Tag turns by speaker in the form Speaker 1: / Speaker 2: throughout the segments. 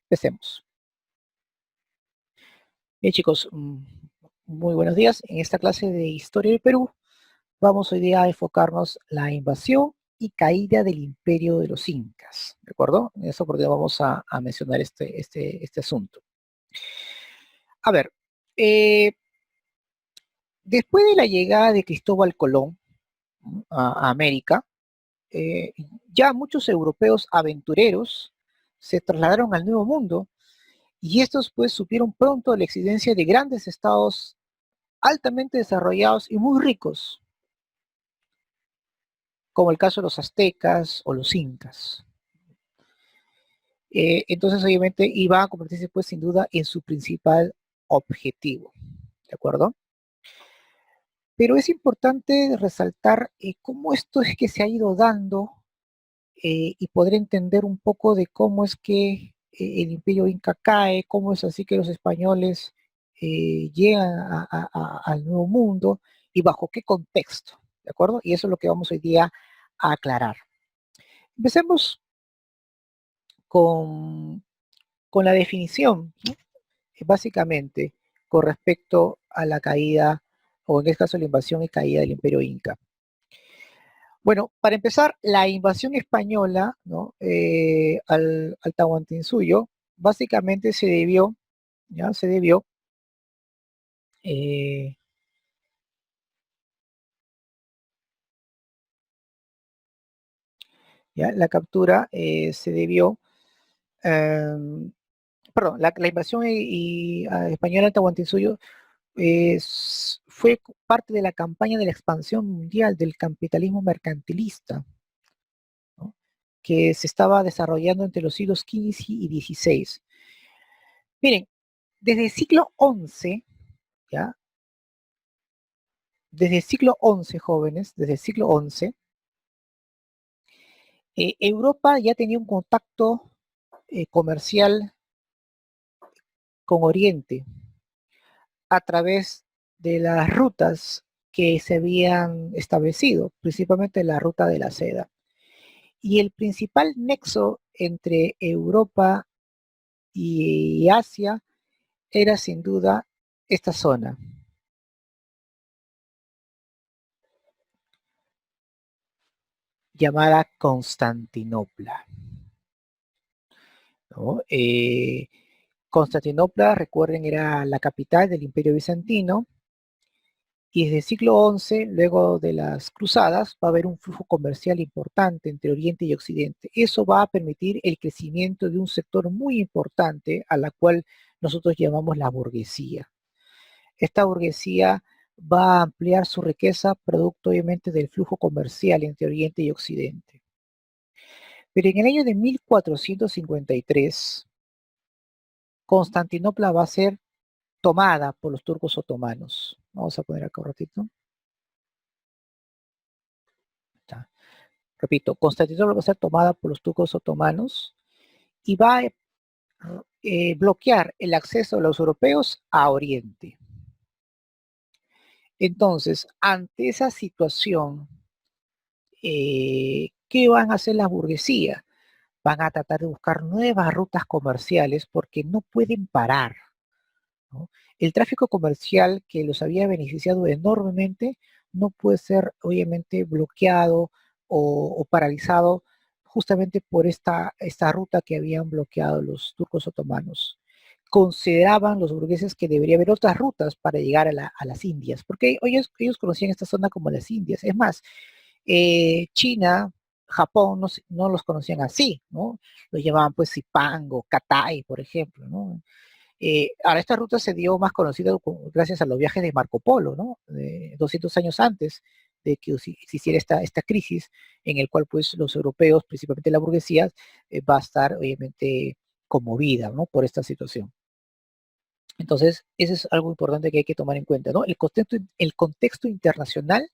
Speaker 1: Empecemos. Bien, chicos, muy buenos días. En esta clase de Historia del Perú vamos hoy día a enfocarnos la invasión y caída del imperio de los Incas, ¿de acuerdo? En esta oportunidad vamos a mencionar este asunto. A ver, eh, después de la llegada de Cristóbal Colón a América, eh, ya muchos europeos aventureros se trasladaron al Nuevo Mundo y estos pues supieron pronto la existencia de grandes estados altamente desarrollados y muy ricos, como el caso de los aztecas o los incas. Entonces, obviamente, iba a convertirse, pues, sin duda, en su principal objetivo, ¿de acuerdo? Pero es importante resaltar cómo esto es que se ha ido dando y poder entender un poco de cómo es que el imperio inca cae, cómo es así que los españoles llegan al Nuevo Mundo y bajo qué contexto, ¿de acuerdo? Y eso es lo que vamos hoy día a aclarar. Empecemos con, con la definición, ¿no? Básicamente, con respecto a la caída, o en este caso la invasión y caída del imperio inca. Bueno, para empezar, la invasión española, ¿no? Al Tahuantinsuyo, básicamente se debió, ¿ya? Se debió, eh, ¿ya? La captura se debió, em, perdón, la invasión española al Tahuantinsuyo fue parte de la campaña de la expansión mundial del capitalismo mercantilista, ¿no? Que se estaba desarrollando entre los siglos XV y XVI. Miren, desde el siglo XI, ¿ya? Desde el siglo XI, jóvenes, desde el siglo XI, Europa ya tenía un contacto comercial con Oriente a través de las rutas que se habían establecido, principalmente la ruta de la seda. Y el principal nexo entre Europa y Asia era sin duda esta zona, llamada Constantinopla, ¿no? Constantinopla, recuerden, era la capital del Imperio Bizantino, y desde el siglo XI, luego de las cruzadas, va a haber un flujo comercial importante entre Oriente y Occidente. Eso va a permitir el crecimiento de un sector muy importante a la cual nosotros llamamos la burguesía. Esta burguesía va a ampliar su riqueza producto obviamente del flujo comercial entre Oriente y Occidente. Pero en el año de 1453, Constantinopla va a ser tomada por los turcos otomanos. Vamos a poner acá un ratito. Está. Repito, Constantinopla va a ser tomada por los turcos otomanos y va a bloquear el acceso de los europeos a Oriente. Entonces, ante esa situación, ¿qué van a hacer las burguesías? Van a tratar de buscar nuevas rutas comerciales porque no pueden parar, ¿no? El tráfico comercial que los había beneficiado enormemente no puede ser obviamente bloqueado o paralizado justamente por esta ruta que habían bloqueado los turcos otomanos. Consideraban los burgueses que debería haber otras rutas para llegar a las Indias, porque ellos conocían esta zona como las Indias. Es más, China, Japón no los conocían así, ¿no? Los llamaban pues Zipango, Catay, por ejemplo, ¿no? Ahora esta ruta se dio más conocida gracias a los viajes de Marco Polo, ¿no? 200 años antes de que existiera esta crisis en el cual pues los europeos, principalmente la burguesía, va a estar obviamente conmovida, ¿no? Por esta situación. Entonces, eso es algo importante que hay que tomar en cuenta, ¿no? El contexto internacional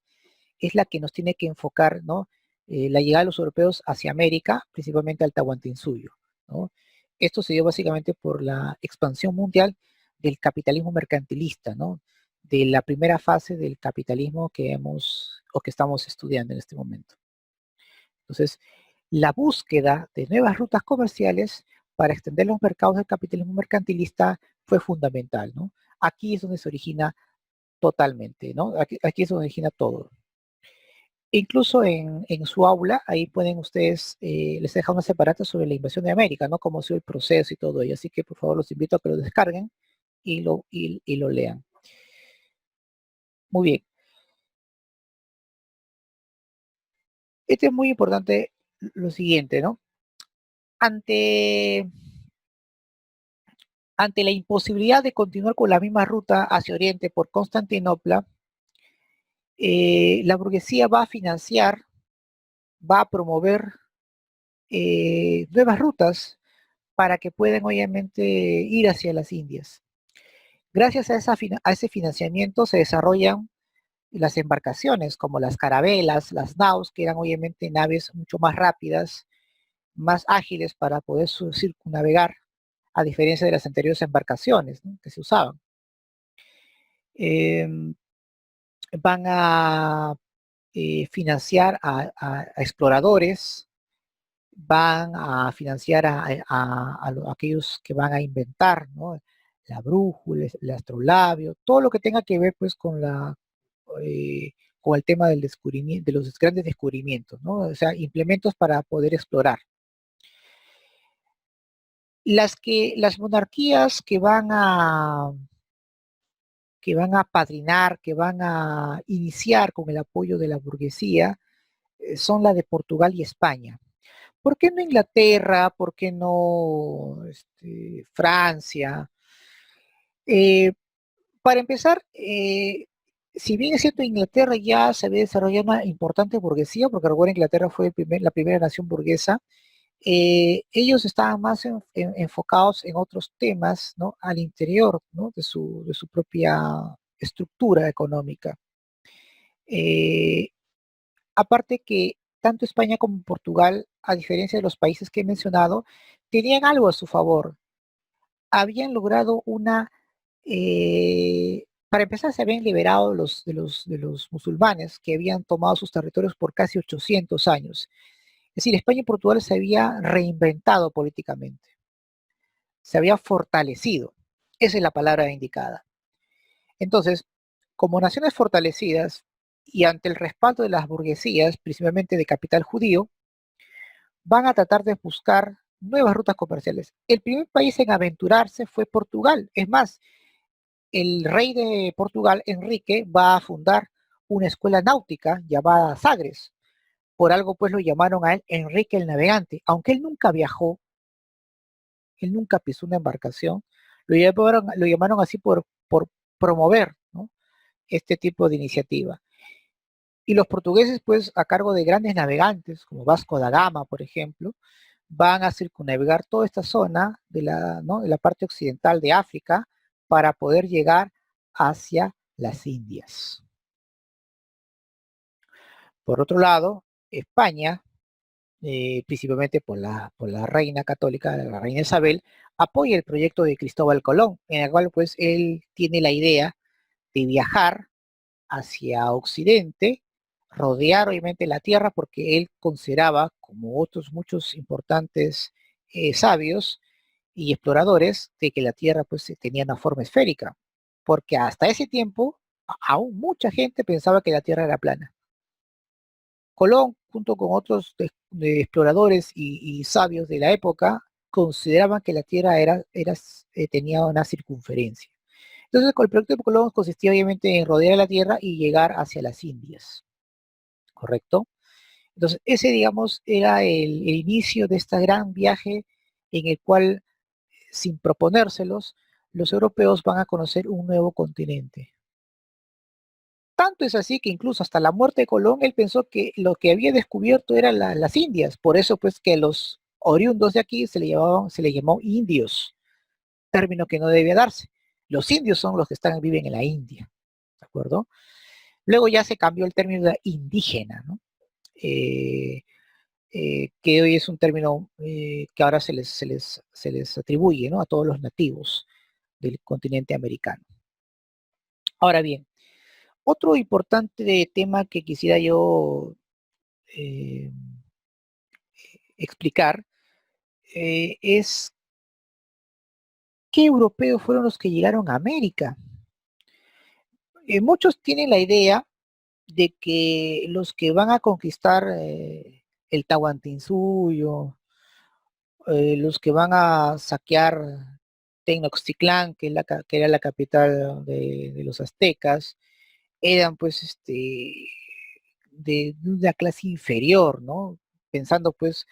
Speaker 1: es la que nos tiene que enfocar, ¿no? La llegada de los europeos hacia América, principalmente al Tahuantinsuyo, ¿no? Esto se dio básicamente por la expansión mundial del capitalismo mercantilista, ¿no? De la primera fase del capitalismo que hemos o que estamos estudiando en este momento. Entonces, la búsqueda de nuevas rutas comerciales para extender los mercados del capitalismo mercantilista fue fundamental, ¿no? Aquí es donde se origina totalmente, ¿no? Aquí es donde se origina todo. Incluso en su aula, ahí pueden ustedes, les deja una separata sobre la invasión de América, ¿no? Cómo ha sido el proceso y todo ello. Así que por favor los invito a que lo descarguen y lo lean. Muy bien. Este es muy importante lo siguiente, ¿no? Ante, ante la imposibilidad de continuar con la misma ruta hacia Oriente por Constantinopla, la burguesía va a financiar, va a promover nuevas rutas para que puedan obviamente ir hacia las Indias. Gracias a ese financiamiento se desarrollan las embarcaciones como las carabelas, las naus, que eran obviamente naves mucho más rápidas, más ágiles para poder circunnavegar, a diferencia de las anteriores embarcaciones, ¿no?, que se usaban. Eh, Van a financiar a exploradores, van a financiar a aquellos que van a inventar, ¿no?, la brújula, el astrolabio, todo lo que tenga que ver pues eh, con el tema del descubrimiento, de los grandes descubrimientos, ¿no? O sea, implementos para poder explorar. Las monarquías que van a padrinar, que van a iniciar con el apoyo de la burguesía, son la de Portugal y España. ¿Por qué no Inglaterra? ¿Por qué no Francia? Eh, para empezar, si bien es cierto, Inglaterra ya se había desarrollado una importante burguesía, porque recuerden, Inglaterra fue la primera nación burguesa, ellos estaban más enfocados en otros temas, ¿no?, al interior, ¿no?, de su propia estructura económica. Eh, Aparte que tanto España como Portugal, a diferencia de los países que he mencionado, tenían algo a su favor. Habían logrado para empezar, se habían liberado de los musulmanes que habían tomado sus territorios por casi 800 años. Es decir, España y Portugal se había reinventado políticamente, se había fortalecido. Esa es la palabra indicada. Entonces, como naciones fortalecidas y ante el respaldo de las burguesías, principalmente de capital judío, van a tratar de buscar nuevas rutas comerciales. El primer país en aventurarse fue Portugal. Es más, el rey de Portugal, Enrique, va a fundar una escuela náutica llamada Sagres. Por algo pues lo llamaron a él Enrique el Navegante. Aunque él nunca viajó, él nunca pisó una embarcación, lo llamaron así por promover, ¿no?, este tipo de iniciativa. Y los portugueses, pues, a cargo de grandes navegantes, como Vasco da Gama, por ejemplo, van a circunnavegar toda esta zona ¿no?, de la parte occidental de África para poder llegar hacia las Indias. Por otro lado, España, principalmente por la reina católica, la reina Isabel, apoya el proyecto de Cristóbal Colón, en el cual pues él tiene la idea de viajar hacia Occidente, rodear obviamente la Tierra, porque él consideraba, como otros muchos importantes sabios y exploradores, de que la Tierra pues tenía una forma esférica, porque hasta ese tiempo aún mucha gente pensaba que la Tierra era plana. Colón, junto con otros de exploradores y sabios de la época, consideraban que la Tierra tenía una circunferencia. Entonces, el proyecto de Colón consistía obviamente en rodear la Tierra y llegar hacia las Indias, ¿correcto? Entonces, ese, digamos, era el inicio de este gran viaje en el cual, sin proponérselos, los europeos van a conocer un nuevo continente. Tanto es así que incluso hasta la muerte de Colón, él pensó que lo que había descubierto eran las Indias. Por eso, pues, que los oriundos de aquí se le llamó indios, término que no debía darse. Los indios son los que viven en la India, ¿de acuerdo? Luego ya se cambió el término de indígena, ¿no? Eh, que hoy es un término que ahora se les atribuye, ¿no?, a todos los nativos del continente americano. Ahora bien, otro importante tema que quisiera yo eh, explicar es ¿Qué europeos fueron los que llegaron a América? Muchos tienen la idea de que los que van a conquistar el Tahuantinsuyo, los que van a saquear Tenochtitlán, que era la capital de los aztecas, eran pues de una clase inferior, ¿no? Pensando pues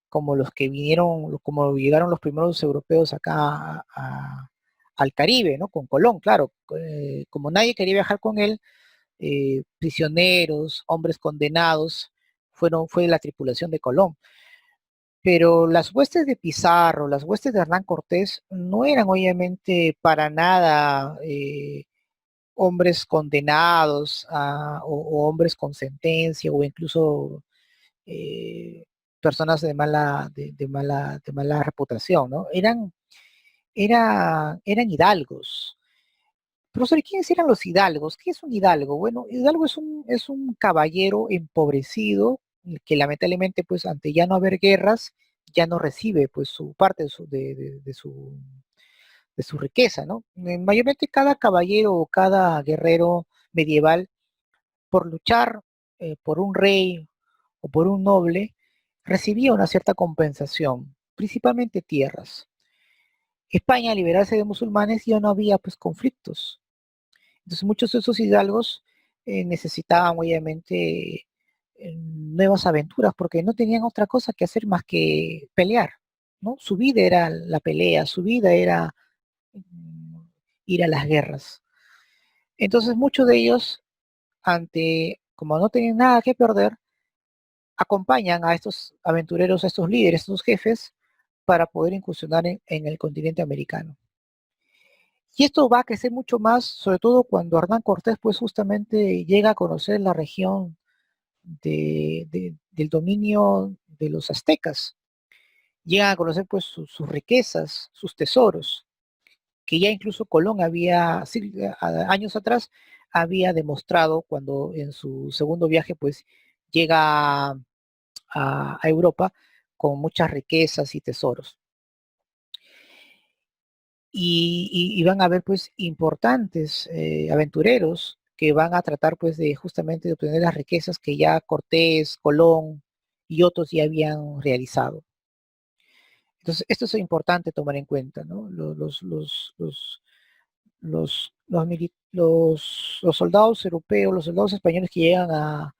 Speaker 1: como los que vinieron, como llegaron los primeros europeos acá al Caribe, ¿no? Con Colón, claro. Como nadie quería viajar con él, prisioneros, hombres condenados, fue la tripulación de Colón. Pero las huestes de Pizarro, las huestes de Hernán Cortés, no eran obviamente para nada hombres condenados o hombres con sentencia o incluso eh, personas de mala reputación, ¿no? Eran hidalgos. Profesor, ¿y quiénes eran los hidalgos? ¿Qué es un hidalgo? Bueno, hidalgo es un caballero empobrecido que lamentablemente, pues, ante ya no haber guerras, ya no recibe, pues, su parte de su riqueza, ¿no? Mayormente cada caballero o cada guerrero medieval, por luchar por un rey o por un noble, recibía una cierta compensación, principalmente tierras. España, al liberarse de musulmanes, ya no había, pues, conflictos. Entonces muchos de esos hidalgos necesitaban obviamente nuevas aventuras porque no tenían otra cosa que hacer más que pelear, ¿no? Su vida era la pelea, su vida era mm, ir a las guerras. Entonces muchos de ellos, como no tenían nada que perder, acompañan a estos aventureros, a estos líderes, a estos jefes, para poder incursionar en el continente americano. Y esto va a crecer mucho más, sobre todo cuando Hernán Cortés, pues justamente llega a conocer la región del dominio de los aztecas. Llega a conocer pues sus riquezas, sus tesoros, que ya incluso Colón había, sí, años atrás, había demostrado cuando en su segundo viaje pues llega a Europa con muchas riquezas y tesoros. Y van a haber pues importantes aventureros que van a tratar pues de justamente de obtener las riquezas que ya Cortés, Colón y otros ya habían realizado. Entonces, esto es importante tomar en cuenta, ¿no? Los soldados europeos, los soldados españoles que llegan a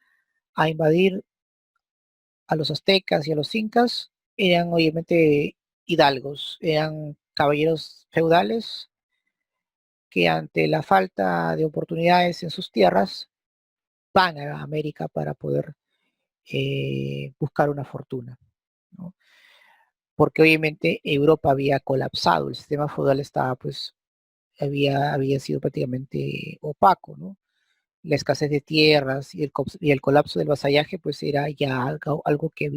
Speaker 1: invadir a los aztecas y a los incas eran obviamente hidalgos, eran caballeros feudales que ante la falta de oportunidades en sus tierras van a América para poder buscar una fortuna, ¿no? Porque obviamente Europa había colapsado, el sistema feudal estaba pues, había sido prácticamente opaco, ¿no? La escasez de tierras y el colapso del vasallaje pues era ya algo que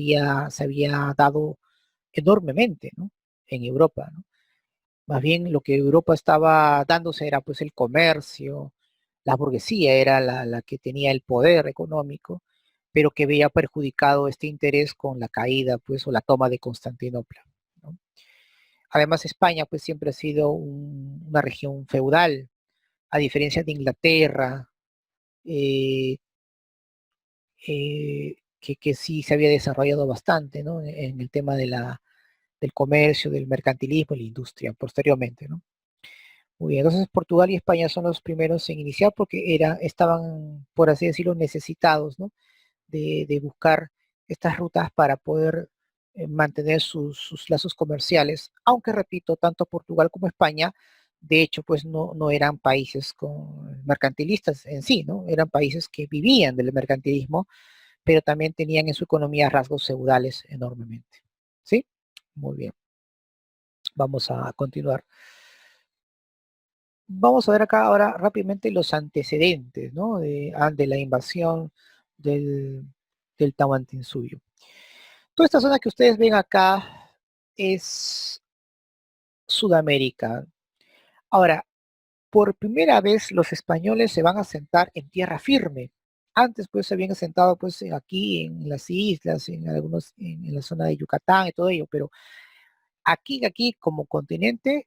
Speaker 1: se había dado enormemente, ¿no? En Europa, ¿no? Más bien lo que Europa estaba dándose era pues el comercio, la burguesía era la que tenía el poder económico, pero que veía perjudicado este interés con la caída pues o la toma de Constantinopla, ¿no? Además España pues siempre ha sido una región feudal, a diferencia de Inglaterra, eh, que sí se había desarrollado bastante, ¿no? En el tema del comercio, del mercantilismo y la industria posteriormente, ¿no? Muy bien, entonces Portugal y España son los primeros en iniciar porque estaban, por así decirlo, necesitados, ¿no? De buscar estas rutas para poder mantener sus lazos comerciales, aunque repito, tanto Portugal como España, de hecho, pues no eran países mercantilistas en sí, ¿no? Eran países que vivían del mercantilismo, pero también tenían en su economía rasgos feudales enormemente. ¿Sí? Muy bien, vamos a continuar. Vamos a ver acá ahora rápidamente los antecedentes, ¿no? De la invasión del, del Tahuantinsuyo. Toda esta zona que ustedes ven acá es Sudamérica. Ahora, por primera vez los españoles se van a asentar en tierra firme. Antes pues se habían asentado pues aquí en las islas, en la zona de Yucatán y todo ello, pero Aquí como continente,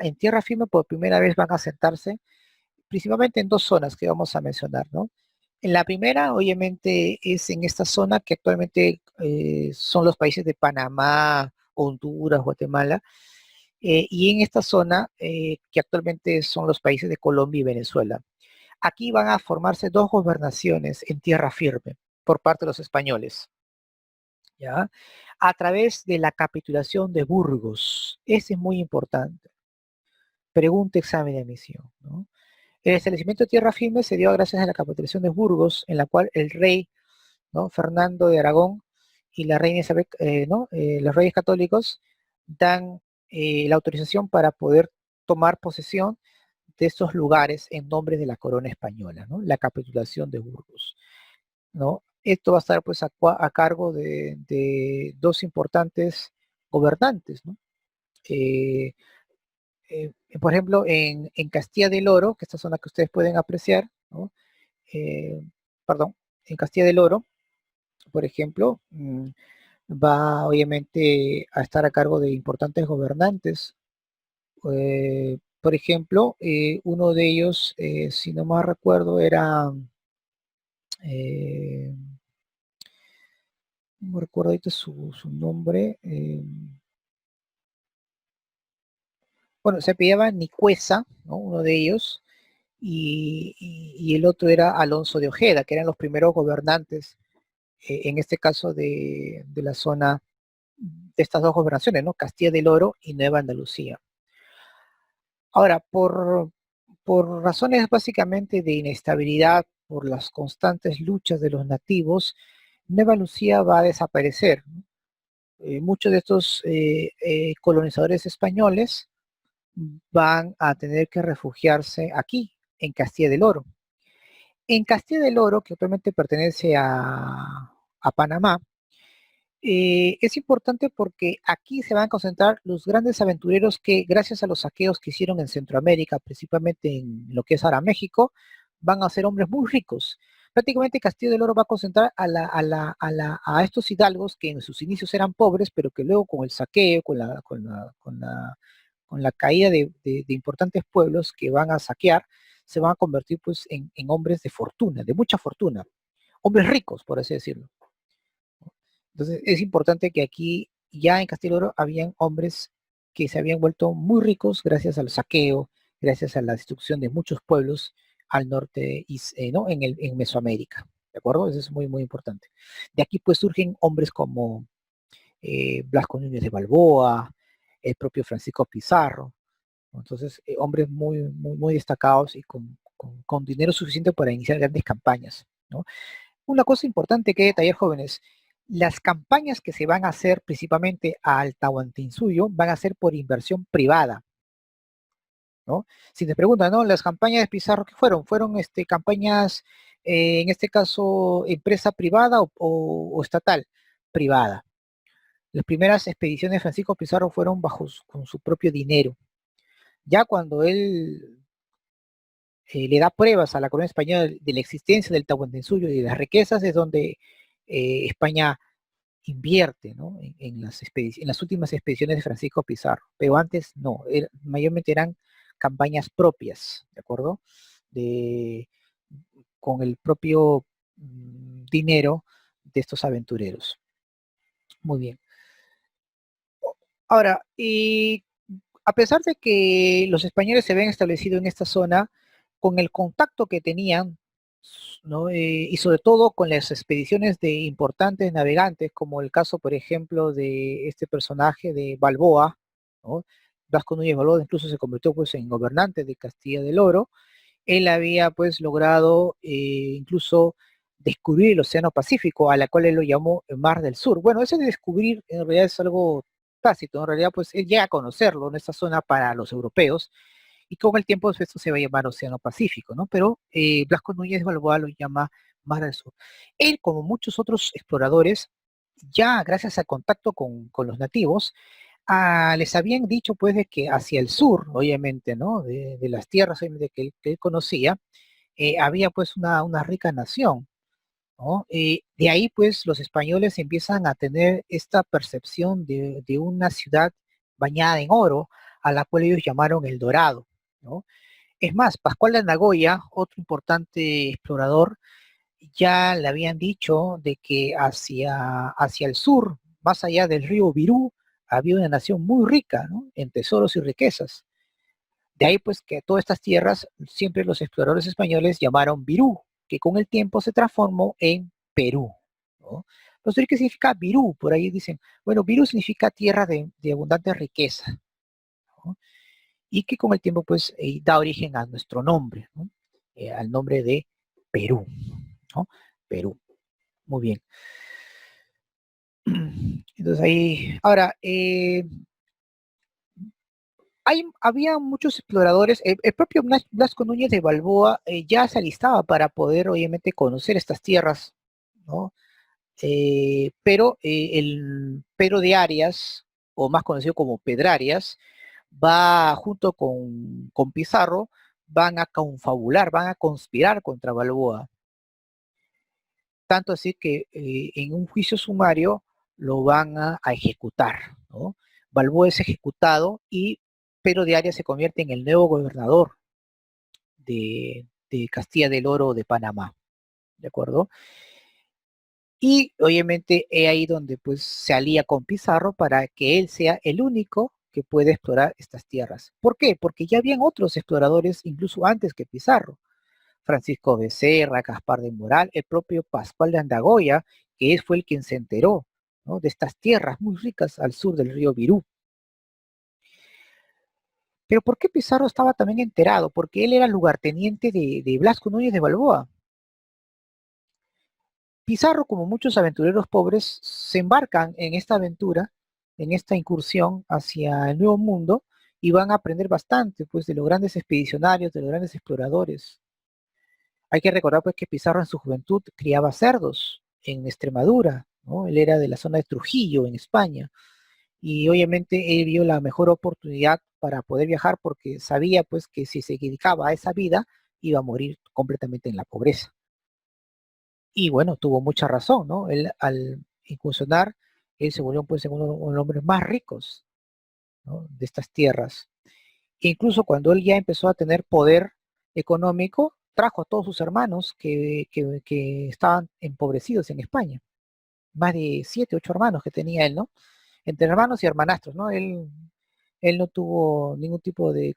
Speaker 1: en tierra firme por primera vez van a sentarse principalmente en dos zonas que vamos a mencionar, ¿no? En la primera, obviamente, es en esta zona que actualmente son los países de Panamá, Honduras, Guatemala, y en esta zona que actualmente son los países de Colombia y Venezuela. Aquí van a formarse dos gobernaciones en tierra firme por parte de los españoles, ¿ya? A través de la capitulación de Burgos. Ese es muy importante. Pregunta, examen de admisión, ¿no? El establecimiento de tierra firme se dio gracias a la capitulación de Burgos, en la cual el rey, ¿no? Fernando de Aragón y la reina Isabel, ¿no? Los reyes católicos dan la autorización para poder tomar posesión de estos lugares en nombre de la corona española, ¿no? La capitulación de Burgos, ¿no? Esto va a estar pues a cargo de dos importantes gobernantes, ¿no? Eh, por ejemplo, en Castilla del Oro, que esta zona que ustedes pueden apreciar, ¿no? Eh, perdón, en Castilla del Oro, por ejemplo, va obviamente a estar a cargo de importantes gobernantes. Por ejemplo, uno de ellos, si no mal recuerdo, era, eh, no me recuerdo ahorita su nombre, bueno, se apellidaba Nicuesa, ¿no? Uno de ellos, y el otro era Alonso de Ojeda, que eran los primeros gobernantes, en este caso de la zona de estas dos gobernaciones, ¿no? Castilla del Oro y Nueva Andalucía. Ahora, por razones básicamente de inestabilidad, por las constantes luchas de los nativos, Nueva Lucía va a desaparecer, ¿no? Muchos de estos colonizadores españoles van a tener que refugiarse aquí, en Castilla del Oro. En Castilla del Oro, que actualmente pertenece a Panamá, es importante porque aquí se van a concentrar los grandes aventureros que, gracias a los saqueos que hicieron en Centroamérica, principalmente en lo que es ahora México, van a ser hombres muy ricos. Prácticamente Castillo del Oro va a concentrar a estos hidalgos que en sus inicios eran pobres, pero que luego con el saqueo, con la caída de importantes pueblos que van a saquear, se van a convertir pues en hombres de fortuna, de mucha fortuna, hombres ricos, por así decirlo. Entonces es importante que aquí ya en Castilla y Oro habían hombres que se habían vuelto muy ricos gracias al saqueo, gracias a la destrucción de muchos pueblos al norte, ¿no? En Mesoamérica. ¿De acuerdo? Eso es muy, muy importante. De aquí pues surgen hombres como Blasco Núñez de Balboa, el propio Francisco Pizarro, ¿no? Entonces, hombres muy, muy, muy destacados y con dinero suficiente para iniciar grandes campañas, ¿no? Una cosa importante que detallar, jóvenes, las campañas que se van a hacer principalmente al Tahuantinsuyo van a ser por inversión privada, ¿no? Si te preguntan, ¿no? Las campañas de Pizarro, ¿qué fueron? Fueron campañas, en este caso, empresa privada o estatal, privada. Las primeras expediciones de Francisco Pizarro fueron con su propio dinero. Ya cuando él le da pruebas a la corona española de la existencia del Tahuantinsuyo y de las riquezas, es donde España invierte, ¿no? En las últimas expediciones de Francisco Pizarro, pero antes no, mayormente eran campañas propias, ¿de acuerdo? De, con el propio dinero de estos aventureros. Muy bien. Ahora, y a pesar de que los españoles se habían establecido en esta zona, con el contacto que tenían, ¿no? Y sobre todo con las expediciones de importantes navegantes, como el caso, por ejemplo, de este personaje de Balboa, ¿no? Vasco Núñez Balboa incluso se convirtió pues en gobernante de Castilla del Oro. Él había pues logrado incluso descubrir el Océano Pacífico, a la cual él lo llamó el Mar del Sur. Bueno, ese de descubrir en realidad es algo tácito, en realidad pues él llega a conocerlo en esta zona para los europeos, y con el tiempo pues, esto se va a llamar Océano Pacífico, ¿no? Pero Blasco Núñez Balboa lo llama Mar del Sur. Él, como muchos otros exploradores, ya gracias al contacto con los nativos, les habían dicho pues de que hacia el sur, obviamente, ¿no? De las tierras obviamente, que él conocía, había pues una rica nación, ¿no? De ahí pues los españoles empiezan a tener esta percepción de una ciudad bañada en oro, a la cual ellos llamaron El Dorado, ¿no? Es más, Pascual de Nagoya, otro importante explorador, ya le habían dicho de que hacia el sur, más allá del río Virú, había una nación muy rica, ¿no? En tesoros y riquezas. De ahí pues que todas estas tierras siempre los exploradores españoles llamaron Virú, que con el tiempo se transformó en Perú, ¿no? No sé qué significa Virú, por ahí dicen, bueno, Virú significa tierra de abundante riqueza, ¿no? Y que con el tiempo pues da origen a nuestro nombre, ¿no? Al nombre de Perú, ¿no? Perú, muy bien. Entonces ahí, ahora, había muchos exploradores, el propio Blasco Núñez de Balboa ya se alistaba para poder obviamente conocer estas tierras, ¿no? Pero el Pedro de Arias, o más conocido como Pedrarias, va junto con Pizarro, van a confabular, van a conspirar contra Balboa. Tanto así que en un juicio sumario lo van a ejecutar, ¿no? Balboa es ejecutado y Pedro de Arias se convierte en el nuevo gobernador de Castilla del Oro de Panamá, ¿de acuerdo? Y obviamente es ahí donde pues se alía con Pizarro para que él sea el único que puede explorar estas tierras. ¿Por qué? Porque ya habían otros exploradores incluso antes que Pizarro. Francisco Becerra, Gaspar de Moral, el propio Pascual de Andagoya, que fue el quien se enteró, ¿no? De estas tierras muy ricas al sur del río Virú. Pero ¿por qué Pizarro estaba también enterado? Porque él era lugarteniente de Blasco Núñez de Balboa. Pizarro, como muchos aventureros pobres, se embarcan en esta aventura, en esta incursión hacia el Nuevo Mundo, y van a aprender bastante pues, de los grandes expedicionarios, de los grandes exploradores. Hay que recordar pues, que Pizarro en su juventud criaba cerdos en Extremadura, ¿no? Él era de la zona de Trujillo, en España, y obviamente él vio la mejor oportunidad para poder viajar porque sabía pues que si se dedicaba a esa vida iba a morir completamente en la pobreza. Y bueno, tuvo mucha razón, ¿no? Él al incursionar, él se volvió pues uno de los hombres más ricos, ¿no? De estas tierras. E incluso cuando él ya empezó a tener poder económico, trajo a todos sus hermanos que estaban empobrecidos en España. Más de 7, 8 hermanos que tenía él, ¿no? Entre hermanos y hermanastros, ¿no? Él no tuvo ningún tipo en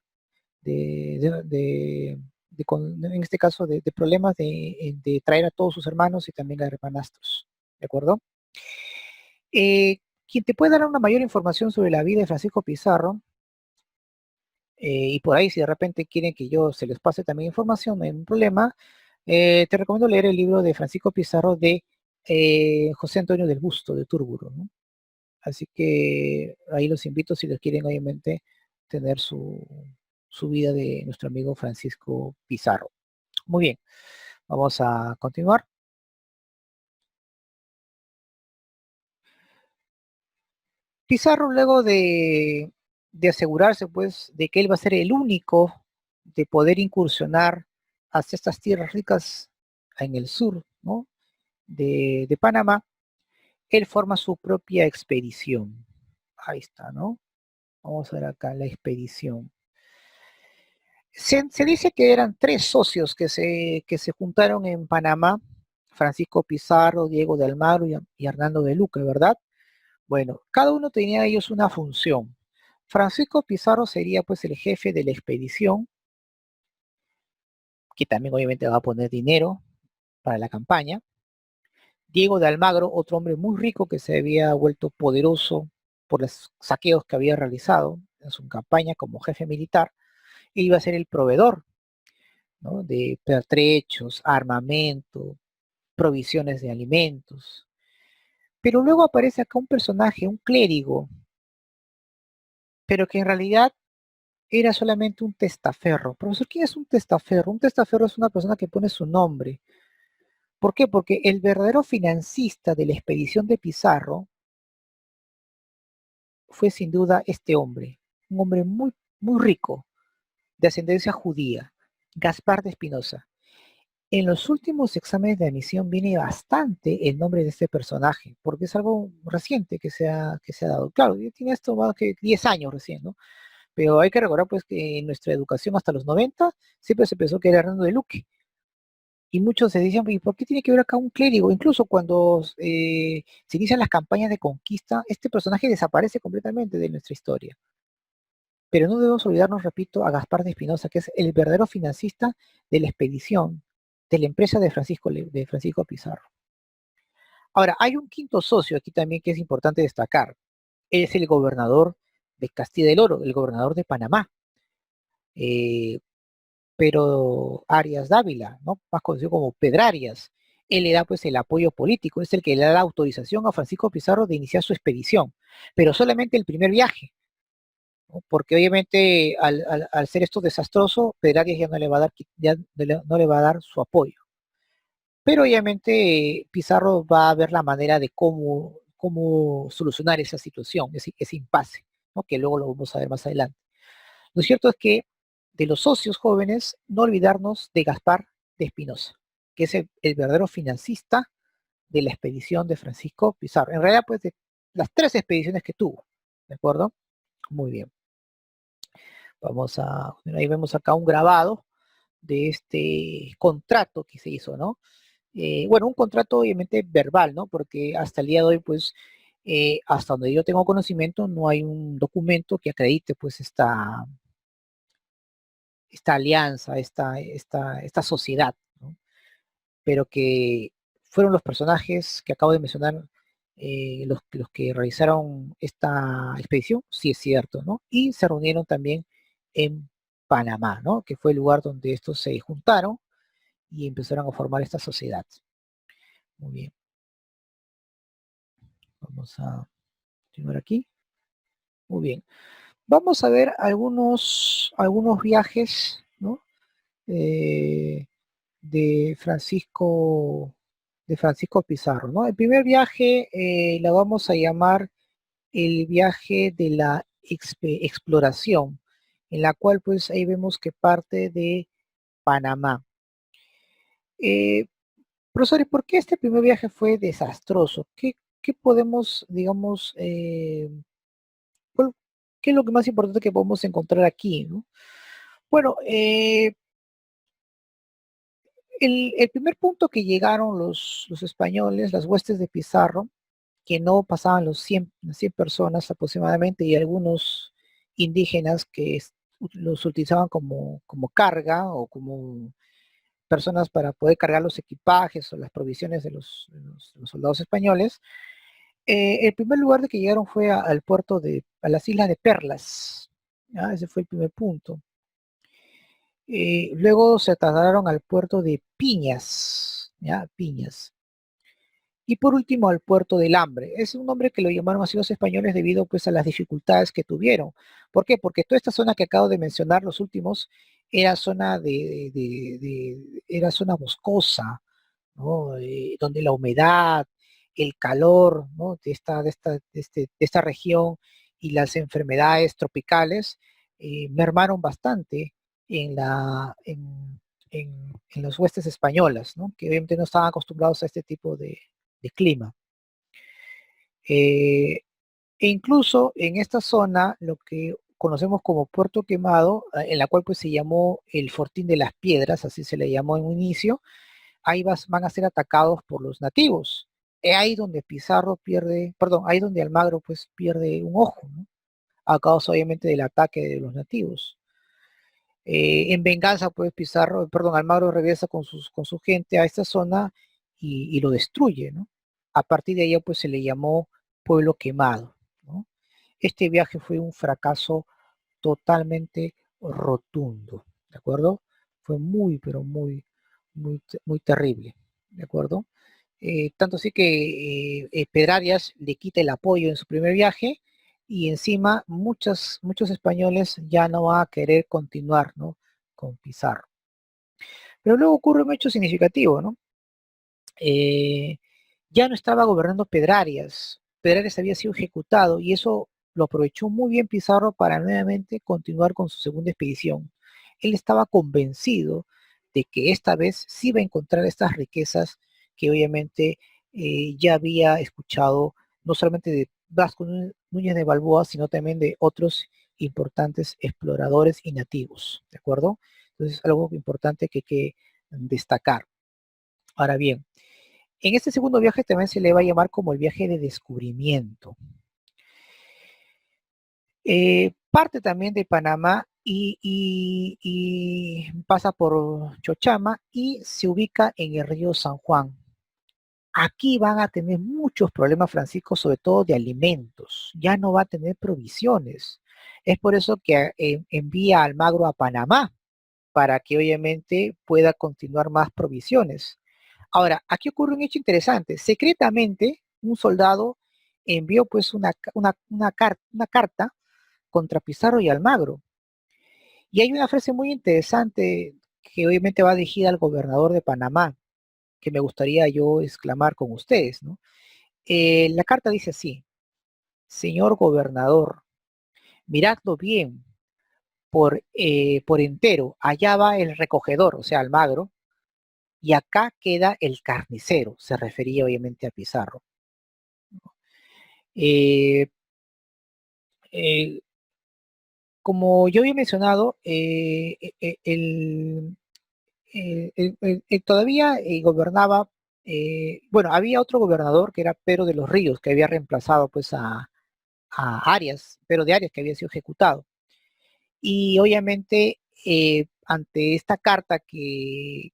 Speaker 1: este caso, de problemas de traer a todos sus hermanos y también a hermanastros, ¿de acuerdo? Quien te puede dar una mayor información sobre la vida de Francisco Pizarro, y por ahí si de repente quieren que yo se les pase también información, no hay un problema, te recomiendo leer el libro de Francisco Pizarro de José Antonio del Busto de Túrburo, ¿no? Así que ahí los invito si les quieren obviamente tener su vida de nuestro amigo Francisco Pizarro. Muy bien, vamos a continuar. Pizarro, luego de asegurarse, pues, de que él va a ser el único de poder incursionar hacia estas tierras ricas en el sur, ¿no? De Panamá, él forma su propia expedición. Ahí está, ¿no? Vamos a ver acá la expedición. Se dice que eran 3 socios que se juntaron en Panamá, Francisco Pizarro, Diego de Almagro y Hernando de Luque, ¿verdad? Bueno, cada uno tenía ellos una función. Francisco Pizarro sería pues el jefe de la expedición, que también obviamente va a poner dinero para la campaña. Diego de Almagro, otro hombre muy rico que se había vuelto poderoso por los saqueos que había realizado en su campaña como jefe militar, iba a ser el proveedor, ¿no? De pertrechos, armamento, provisiones de alimentos. Pero luego aparece acá un personaje, un clérigo, pero que en realidad era solamente un testaferro. Profesor, ¿quién es un testaferro? Un testaferro es una persona que pone su nombre. ¿Por qué? Porque el verdadero financista de la expedición de Pizarro fue sin duda este hombre, un hombre muy rico, de ascendencia judía, Gaspar de Espinosa. En los últimos exámenes de admisión viene bastante el nombre de este personaje, porque es algo reciente que se ha dado. Claro, ya tiene esto más que 10 años recién, ¿no? Pero hay que recordar pues que en nuestra educación hasta los 90 siempre se pensó que era Hernando de Luque. Y muchos se decían, ¿y por qué tiene que ver acá un clérigo? Incluso cuando se inician las campañas de conquista, este personaje desaparece completamente de nuestra historia. Pero no debemos olvidarnos, repito, a Gaspar de Espinosa, que es el verdadero financista de la expedición, de la empresa de Francisco Pizarro. Ahora, hay un quinto socio aquí también que es importante destacar. Es el gobernador de Castilla del Oro, el gobernador de Panamá, eh, pero Arias Dávila, ¿no? Más conocido como Pedrarias. Él le da pues el apoyo político, es el que le da la autorización a Francisco Pizarro de iniciar su expedición, pero solamente el primer viaje, ¿no? Porque obviamente al ser esto desastroso, Pedrarias ya no le va a dar, ya no le va a dar su apoyo. Pero obviamente Pizarro va a ver la manera de cómo solucionar esa situación, ese impasse, ¿no? Que luego lo vamos a ver más adelante. Lo cierto es que de los socios jóvenes, no olvidarnos de Gaspar de Espinosa, que es el verdadero financista de la expedición de Francisco Pizarro. En realidad, pues, de las 3 expediciones que tuvo, ¿de acuerdo? Muy bien. Ahí vemos acá un grabado de este contrato que se hizo, ¿no? Bueno, un contrato obviamente verbal, ¿no? Porque hasta el día de hoy, pues, hasta donde yo tengo conocimiento, no hay un documento que acredite, pues, esta alianza, esta sociedad, ¿no? Pero que fueron los personajes que acabo de mencionar, los que realizaron esta expedición, sí es cierto, ¿no? Y se reunieron también en Panamá, ¿no? Que fue el lugar donde estos se juntaron y empezaron a formar esta sociedad. Muy bien, vamos a continuar aquí. Muy bien. Vamos a ver algunos viajes, ¿no? Eh, de Francisco, de Francisco Pizarro, ¿no? El primer viaje lo vamos a llamar el viaje de la exploración, en la cual pues ahí vemos que parte de Panamá. Eh, Profesor, ¿y por qué este primer viaje fue desastroso? ¿Qué podemos, digamos, cuál- qué es lo que más importante que podemos encontrar aquí, ¿no? Bueno, el primer punto que llegaron los españoles, las huestes de Pizarro, que no pasaban las 100 personas aproximadamente, y algunos indígenas que los utilizaban como carga o como personas para poder cargar los equipajes o las provisiones de los soldados españoles. El primer lugar de que llegaron fue al puerto a las islas de Perlas. ¿Ya? Ese fue el primer punto. Luego se trasladaron al puerto de Piñas, ¿ya? Piñas. Y por último al puerto del Hambre. Es un nombre que lo llamaron así los españoles debido pues a las dificultades que tuvieron. ¿Por qué? Porque toda esta zona que acabo de mencionar, los últimos, era zona era zona boscosa, ¿no? Donde la humedad, el calor, ¿no? De esta región y las enfermedades tropicales mermaron bastante en las huestes españolas, ¿no? Que obviamente no estaban acostumbrados a este tipo de clima. Eh, E incluso en esta zona, lo que conocemos como Puerto Quemado, en la cual pues se llamó el Fortín de las Piedras, así se le llamó en un inicio, ahí van a ser atacados por los nativos. Ahí donde Pizarro pierde, perdón, ahí donde Almagro pues pierde un ojo, ¿no? A causa obviamente del ataque de los nativos. En venganza, pues Pizarro, perdón, Almagro regresa con su gente a esta zona y lo destruye, ¿no? A partir de ahí, pues se le llamó Pueblo Quemado, ¿no? Este viaje fue un fracaso totalmente rotundo, ¿de acuerdo? Fue muy, pero muy, muy, muy terrible, ¿de acuerdo? Tanto así que Pedrarias le quita el apoyo en su primer viaje y encima muchos españoles ya no van a querer continuar, ¿no? Con Pizarro. Pero luego ocurre un hecho significativo, ¿no? Eh, ya no estaba gobernando Pedrarias. Pedrarias había sido ejecutado y eso lo aprovechó muy bien Pizarro para nuevamente continuar con su segunda expedición. Él estaba convencido de que esta vez sí va a encontrar estas riquezas que obviamente ya había escuchado, no solamente de Vasco Núñez de Balboa, sino también de otros importantes exploradores y nativos, ¿de acuerdo? Entonces es algo importante que hay que destacar. Ahora bien, en este segundo viaje también se le va a llamar como el viaje de descubrimiento. Parte también de Panamá y pasa por Chochama y se ubica en el río San Juan. Aquí van a tener muchos problemas, Francisco, sobre todo de alimentos. Ya no va a tener provisiones. Es por eso que envía a Almagro a Panamá, para que obviamente pueda continuar más provisiones. Ahora, aquí ocurre un hecho interesante. Secretamente, un soldado envió pues una carta contra Pizarro y Almagro. Y hay una frase muy interesante que obviamente va dirigida al gobernador de Panamá, que me gustaría yo exclamar con ustedes, ¿no? La carta dice así: señor gobernador, miradlo bien, por entero, allá va el recogedor, o sea, Almagro, y acá queda el carnicero, se refería obviamente a Pizarro. Eh, eh, Como yo había mencionado, todavía gobernaba, bueno, había otro gobernador que era Pedro de los Ríos, que había reemplazado pues a Arias, Pedro de Arias, que había sido ejecutado. Y obviamente, ante esta carta que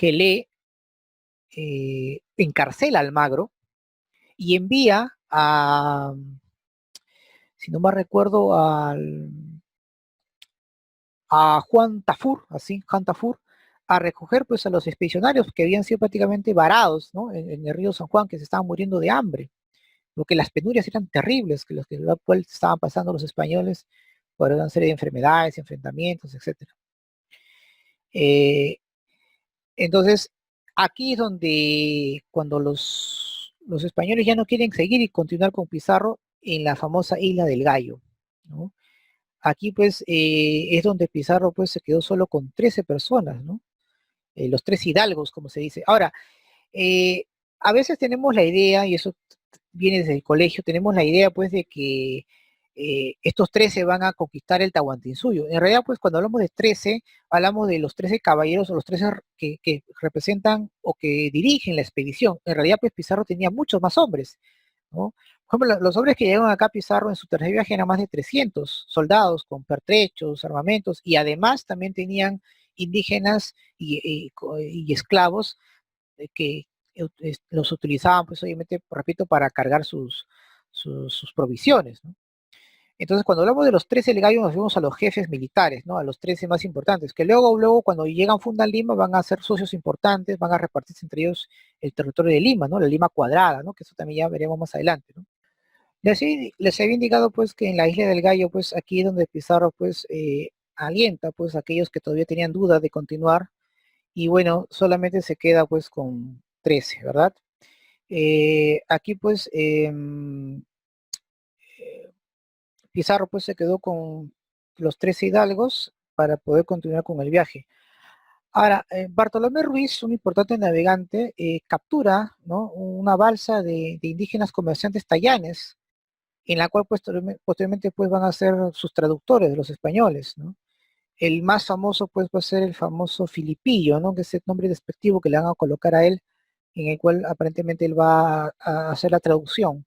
Speaker 1: lee, encarcela a Almagro y envía a, si no me recuerdo, a Juan Tafur, así, Juan Tafur, a recoger pues a los expedicionarios que habían sido prácticamente varados, ¿no? En el río San Juan, que se estaban muriendo de hambre, porque las penurias eran terribles, que los que estaban pasando los españoles por una serie de enfermedades, enfrentamientos, etcétera. Eh, entonces, aquí es donde cuando los españoles ya no quieren seguir y continuar con Pizarro en la famosa Isla del Gallo, ¿no? Aquí pues es donde Pizarro pues se quedó solo con 13 personas, ¿no? Los tres hidalgos, como se dice. Ahora, eh, a veces tenemos la idea, y eso viene desde el colegio, tenemos la idea pues de que estos 13 van a conquistar el Tahuantinsuyo. En realidad pues cuando hablamos de 13, hablamos de los 13 caballeros o los 13 que representan o que dirigen la expedición. En realidad pues Pizarro tenía muchos más hombres, ¿no? Por ejemplo, los hombres que llegaron acá a Pizarro en su tercer viaje eran más de 300 soldados con pertrechos, armamentos, y además también tenían indígenas y esclavos que los utilizaban, pues obviamente, repito, para cargar sus provisiones, ¿no? Entonces, cuando hablamos de los 13 legarios, nos vemos a los jefes militares, ¿no? A los 13 más importantes, que luego, cuando llegan, fundan Lima, van a ser socios importantes, van a repartirse entre ellos el territorio de Lima, ¿no? La Lima cuadrada, ¿no? Que eso también ya veremos más adelante, ¿no? Les había indicado, pues, que en la Isla del Gallo, pues, aquí es donde Pizarro, pues, alienta, pues, a aquellos que todavía tenían dudas de continuar, y bueno, solamente se queda, pues, con 13, ¿verdad? Aquí, pues, Pizarro, pues, se quedó con los 13 hidalgos para poder continuar con el viaje. Ahora, Bartolomé Ruiz, un importante navegante, captura, ¿no? Una balsa de indígenas comerciantes tayanes, en la cual pues, posteriormente pues, van a ser sus traductores de los españoles, ¿no? El más famoso pues va a ser el famoso Filipillo, ¿no? Que es el nombre despectivo que le van a colocar a él, en el cual aparentemente él va a hacer la traducción,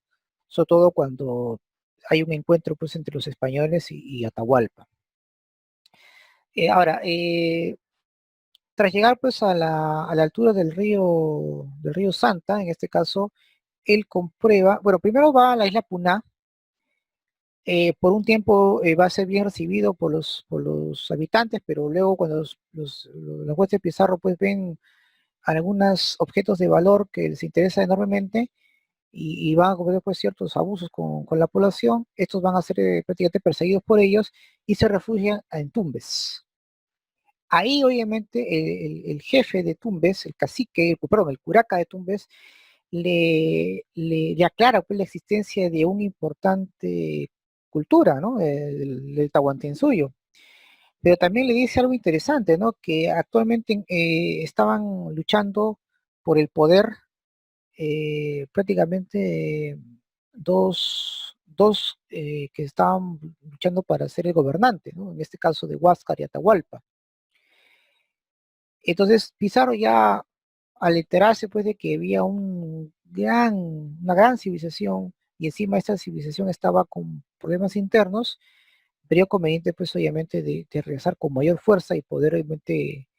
Speaker 1: sobre todo cuando hay un encuentro pues entre los españoles y Atahualpa. Ahora, tras llegar pues a la altura del río Santa, en este caso, él comprueba, bueno, primero va a la isla Puná. Por un tiempo va a ser bien recibido por los habitantes, pero luego cuando los jueces de Pizarro pues ven algunos objetos de valor que les interesa enormemente y van a cometer pues ciertos abusos con la población, estos van a ser prácticamente perseguidos por ellos y se refugian en Tumbes. Ahí obviamente el jefe de Tumbes, el cacique, perdón, el curaca de Tumbes, le aclara pues, la existencia de una importante cultura, ¿no? El Tahuantinsuyo. Pero también le dice algo interesante, ¿no? Que actualmente estaban luchando por el poder prácticamente dos que estaban luchando para ser el gobernante, ¿no? En este caso de Huáscar y Atahualpa. Entonces Pizarro ya al enterarse pues de que había una gran civilización y encima esta civilización estaba con problemas internos, sería conveniente pues obviamente de regresar con mayor fuerza y poder obviamente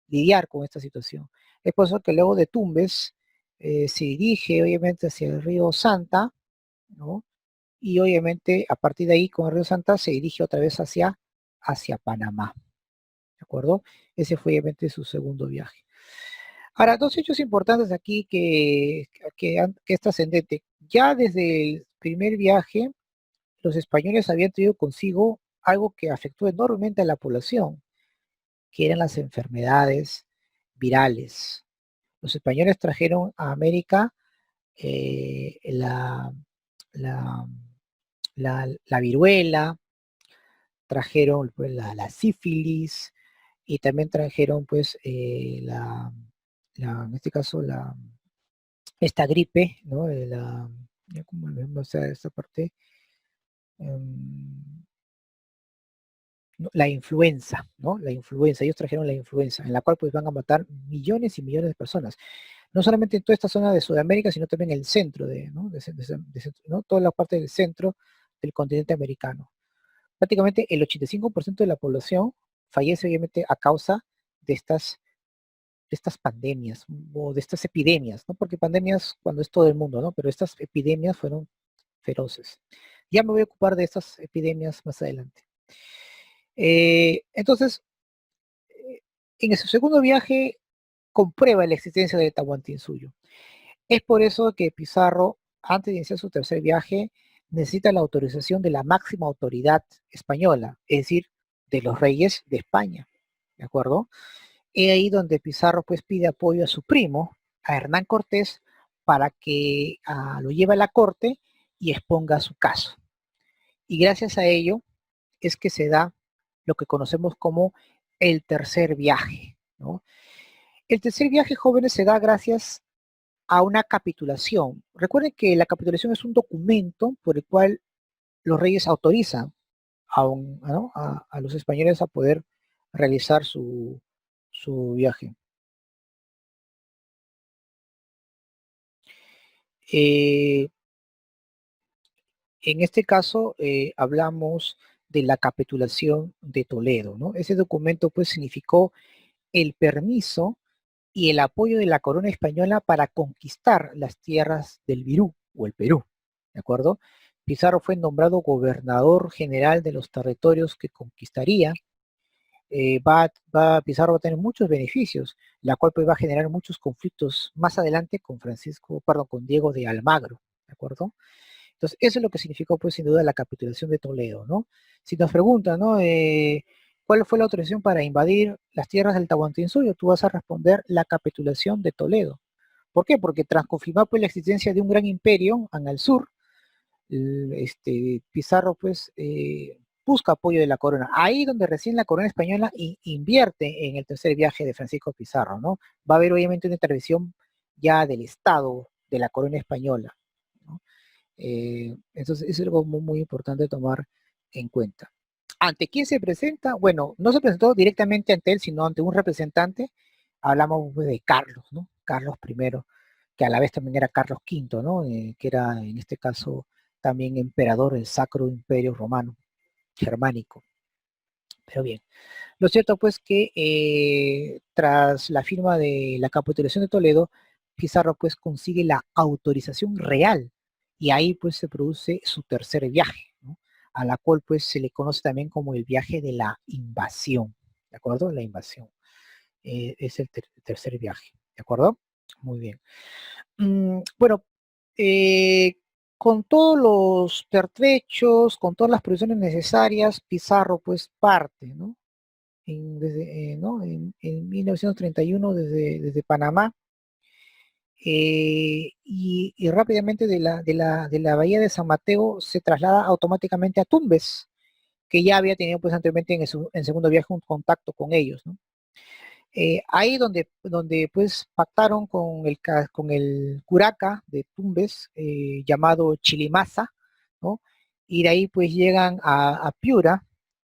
Speaker 1: lidiar con esta situación. Es por eso que luego de Tumbes se dirige obviamente hacia el río Santa, ¿no? Y obviamente a partir de ahí con el río Santa se dirige otra vez hacia Panamá, ¿de acuerdo? Ese fue obviamente su segundo viaje. Ahora, dos hechos importantes aquí que es trascendente. Ya desde el primer viaje, los españoles habían traído consigo algo que afectó enormemente a la población, que eran las enfermedades virales. Los españoles trajeron a América eh, la, la, la viruela, trajeron pues, la sífilis y también trajeron pues en este caso esta gripe, ¿no? Ya como o sea, esta parte, em, ¿no? La influenza, ¿no? La influenza, ellos trajeron la influenza, en la cual pues van a matar millones y millones de personas. No solamente en toda esta zona de Sudamérica, sino también en el centro, ¿no? ¿no? Toda la parte del centro del continente americano. Prácticamente el 85% de la población fallece obviamente a causa de estas pandemias o de estas epidemias, ¿no? Porque pandemias cuando es todo el mundo, ¿no? Pero estas epidemias fueron feroces. Ya me voy a ocupar de estas epidemias más adelante. Entonces, en su segundo viaje comprueba la existencia de Tahuantinsuyo. Es por eso que Pizarro, antes de iniciar su tercer viaje, necesita la autorización de la máxima autoridad española, es decir, de los reyes de España. ¿De acuerdo? Es ahí donde Pizarro pues pide apoyo a su primo, a Hernán Cortés, para que lo lleve a la corte y exponga su caso. Y gracias a ello es que se da lo que conocemos como el tercer viaje, ¿no? El tercer viaje, jóvenes, se da gracias a una capitulación. Recuerden que la capitulación es un documento por el cual los reyes autorizan ¿no? a los españoles a poder realizar su viaje. Eh, en este caso hablamos de la capitulación de Toledo, ¿no? Ese documento pues significó el permiso y el apoyo de la corona española para conquistar las tierras del Virú o el Perú, ¿de acuerdo? Pizarro fue nombrado gobernador general de los territorios que conquistaría. Pizarro va a tener muchos beneficios, la cual pues, va a generar muchos conflictos más adelante con Diego de Almagro, ¿de acuerdo? Entonces, eso es lo que significó, pues, sin duda, la capitulación de Toledo, ¿no? Si nos preguntan, ¿no? ¿Cuál fue la autorización para invadir las tierras del Tahuantinsuyo? Tú vas a responder la capitulación de Toledo. ¿Por qué? Porque tras confirmar, pues, la existencia de un gran imperio en el sur, Pizarro, pues, busca apoyo de la corona. Ahí donde recién la corona española invierte en el tercer viaje de Francisco Pizarro, ¿no? Va a haber, obviamente, una intervención ya del Estado, de la corona española, ¿no? Entonces, eso es algo muy, muy importante tomar en cuenta. ¿Ante quién se presenta? Bueno, no se presentó directamente ante él, sino ante un representante. Hablamos pues, de Carlos, ¿no? Carlos I, que a la vez también era Carlos V, ¿no? Que era en este caso también emperador del Sacro Imperio Romano, germánico. Pero bien, lo cierto pues que tras la firma de la capitulación de Toledo, Pizarro pues consigue la autorización real y ahí pues se produce su tercer viaje, ¿no? A la cual pues se le conoce también como el viaje de la invasión, ¿de acuerdo? La invasión es el tercer viaje, ¿de acuerdo? Muy bien. Bueno, eh, con todos los pertrechos, con todas las provisiones necesarias, Pizarro pues parte, ¿no? ¿no? En 1931 desde Panamá y rápidamente de la bahía de San Mateo se traslada automáticamente a Tumbes que ya había tenido pues anteriormente en segundo viaje un contacto con ellos, ¿no? Ahí donde pues pactaron con el curaca de Tumbes, llamado Chilimasa, ¿no? Y de ahí pues llegan a Piura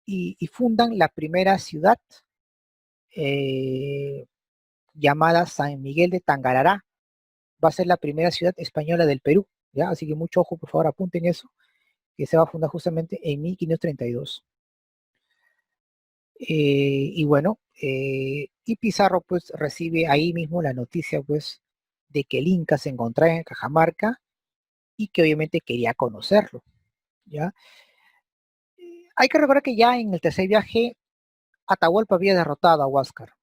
Speaker 1: y fundan la primera ciudad eh, llamada San Miguel de Tangarará. Va a ser la primera ciudad española del Perú, ¿ya? Así que mucho ojo, por favor, apunten eso, que se va a fundar justamente en 1532. Y bueno, y Pizarro pues recibe ahí mismo la noticia pues de que el Inca se encontraba en Cajamarca y que obviamente quería conocerlo, ¿ya? Hay que recordar que ya en el tercer viaje Atahualpa había derrotado a Huáscar.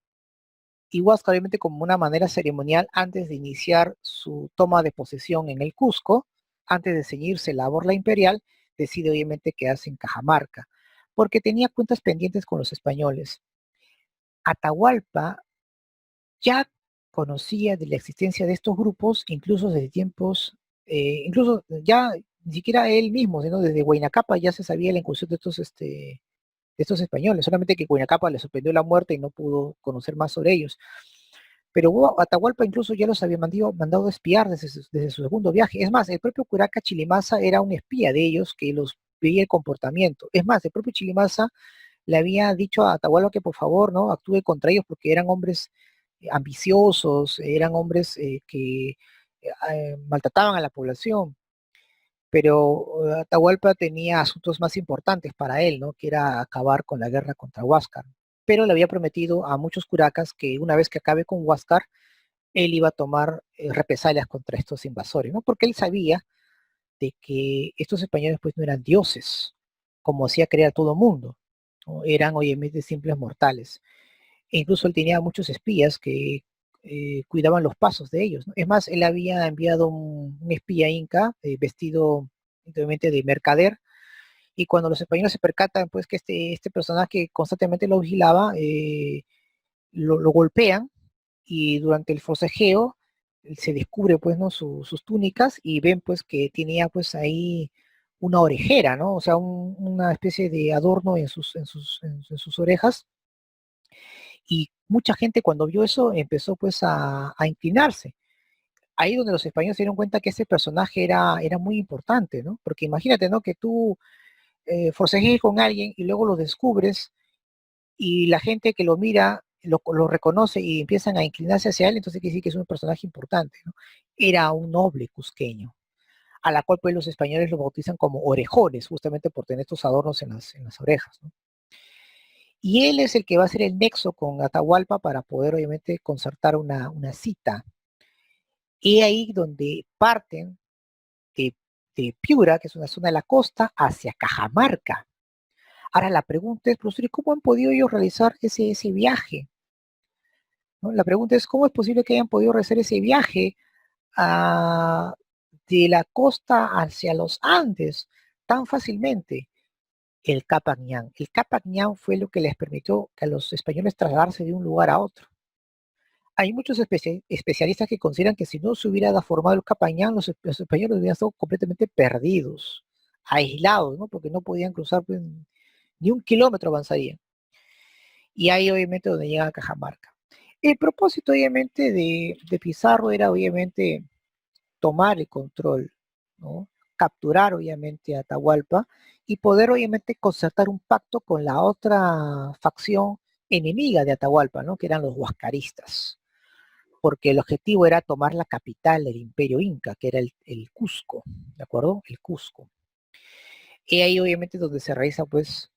Speaker 1: Y Huáscar obviamente como una manera ceremonial antes de iniciar su toma de posesión en el Cusco, antes de ceñirse la borla imperial, decide obviamente quedarse en Cajamarca, porque tenía cuentas pendientes con los españoles. Atahualpa ya conocía de la existencia de estos grupos, incluso desde tiempos, incluso ya ni siquiera él mismo, sino desde Huayna ya se sabía la incursión de estos españoles, solamente que Huayna le sorprendió la muerte y no pudo conocer más sobre ellos. Pero Atahualpa incluso ya los había mandado a espiar desde su segundo viaje. Es más, el propio Curaca Chilimasa era un espía de ellos que los veía el comportamiento. Es más, el propio Chilimasa le había dicho a Atahualpa que por favor no actúe contra ellos porque eran hombres ambiciosos, eran hombres que maltrataban a la población, pero Atahualpa tenía asuntos más importantes para él, ¿no? Que era acabar con la guerra contra Huáscar. Pero le había prometido a muchos curacas que una vez que acabe con Huáscar, él iba a tomar represalias contra estos invasores, ¿no? Porque él sabía de que estos españoles pues no eran dioses, como hacía creer a todo mundo, ¿no? Eran obviamente simples mortales. E incluso él tenía muchos espías que cuidaban los pasos de ellos, ¿no? Es más, él había enviado un espía inca vestido obviamente de mercader, y cuando los españoles se percatan pues que este personaje constantemente lo vigilaba, lo golpean y durante el forcejeo se descubre pues no sus túnicas y ven pues que tenía pues ahí una orejera, ¿no? O sea, una especie de adorno en sus orejas, y mucha gente cuando vio eso empezó pues a inclinarse. Ahí donde los españoles se dieron cuenta que ese personaje era muy importante, ¿no? Porque imagínate, ¿no? Que tú forcejees con alguien y luego lo descubres y la gente que lo mira lo reconoce y empiezan a inclinarse hacia él, entonces quiere decir que es un personaje importante, ¿no? Era un noble cusqueño, a la cual pues los españoles lo bautizan como orejones, justamente por tener estos adornos en las orejas, ¿no? Y él es el que va a ser el nexo con Atahualpa para poder obviamente concertar una cita. Y ahí donde parten de, de Piura, que es una zona de la costa, hacia Cajamarca. Ahora la pregunta es, profesor, ¿y cómo han podido ellos realizar ese viaje? ¿No? La pregunta es, ¿cómo es posible que hayan podido realizar ese viaje a, de la costa hacia los Andes tan fácilmente? El Capañán. El Capañán fue lo que les permitió a los españoles trasladarse de un lugar a otro. Hay muchos especialistas que consideran que si no se hubiera formado el Capañán, los españoles hubieran estado completamente perdidos, aislados, ¿no? Porque no podían cruzar pues, ni un kilómetro avanzarían. Y ahí obviamente donde llega a Cajamarca. El propósito obviamente de Pizarro era obviamente tomar el control, ¿no? Capturar obviamente a Atahualpa y poder obviamente concertar un pacto con la otra facción enemiga de Atahualpa, ¿no? Que eran los huascaristas, porque el objetivo era tomar la capital del imperio inca, que era el Cusco, ¿de acuerdo? El Cusco. Y ahí obviamente donde se realiza pues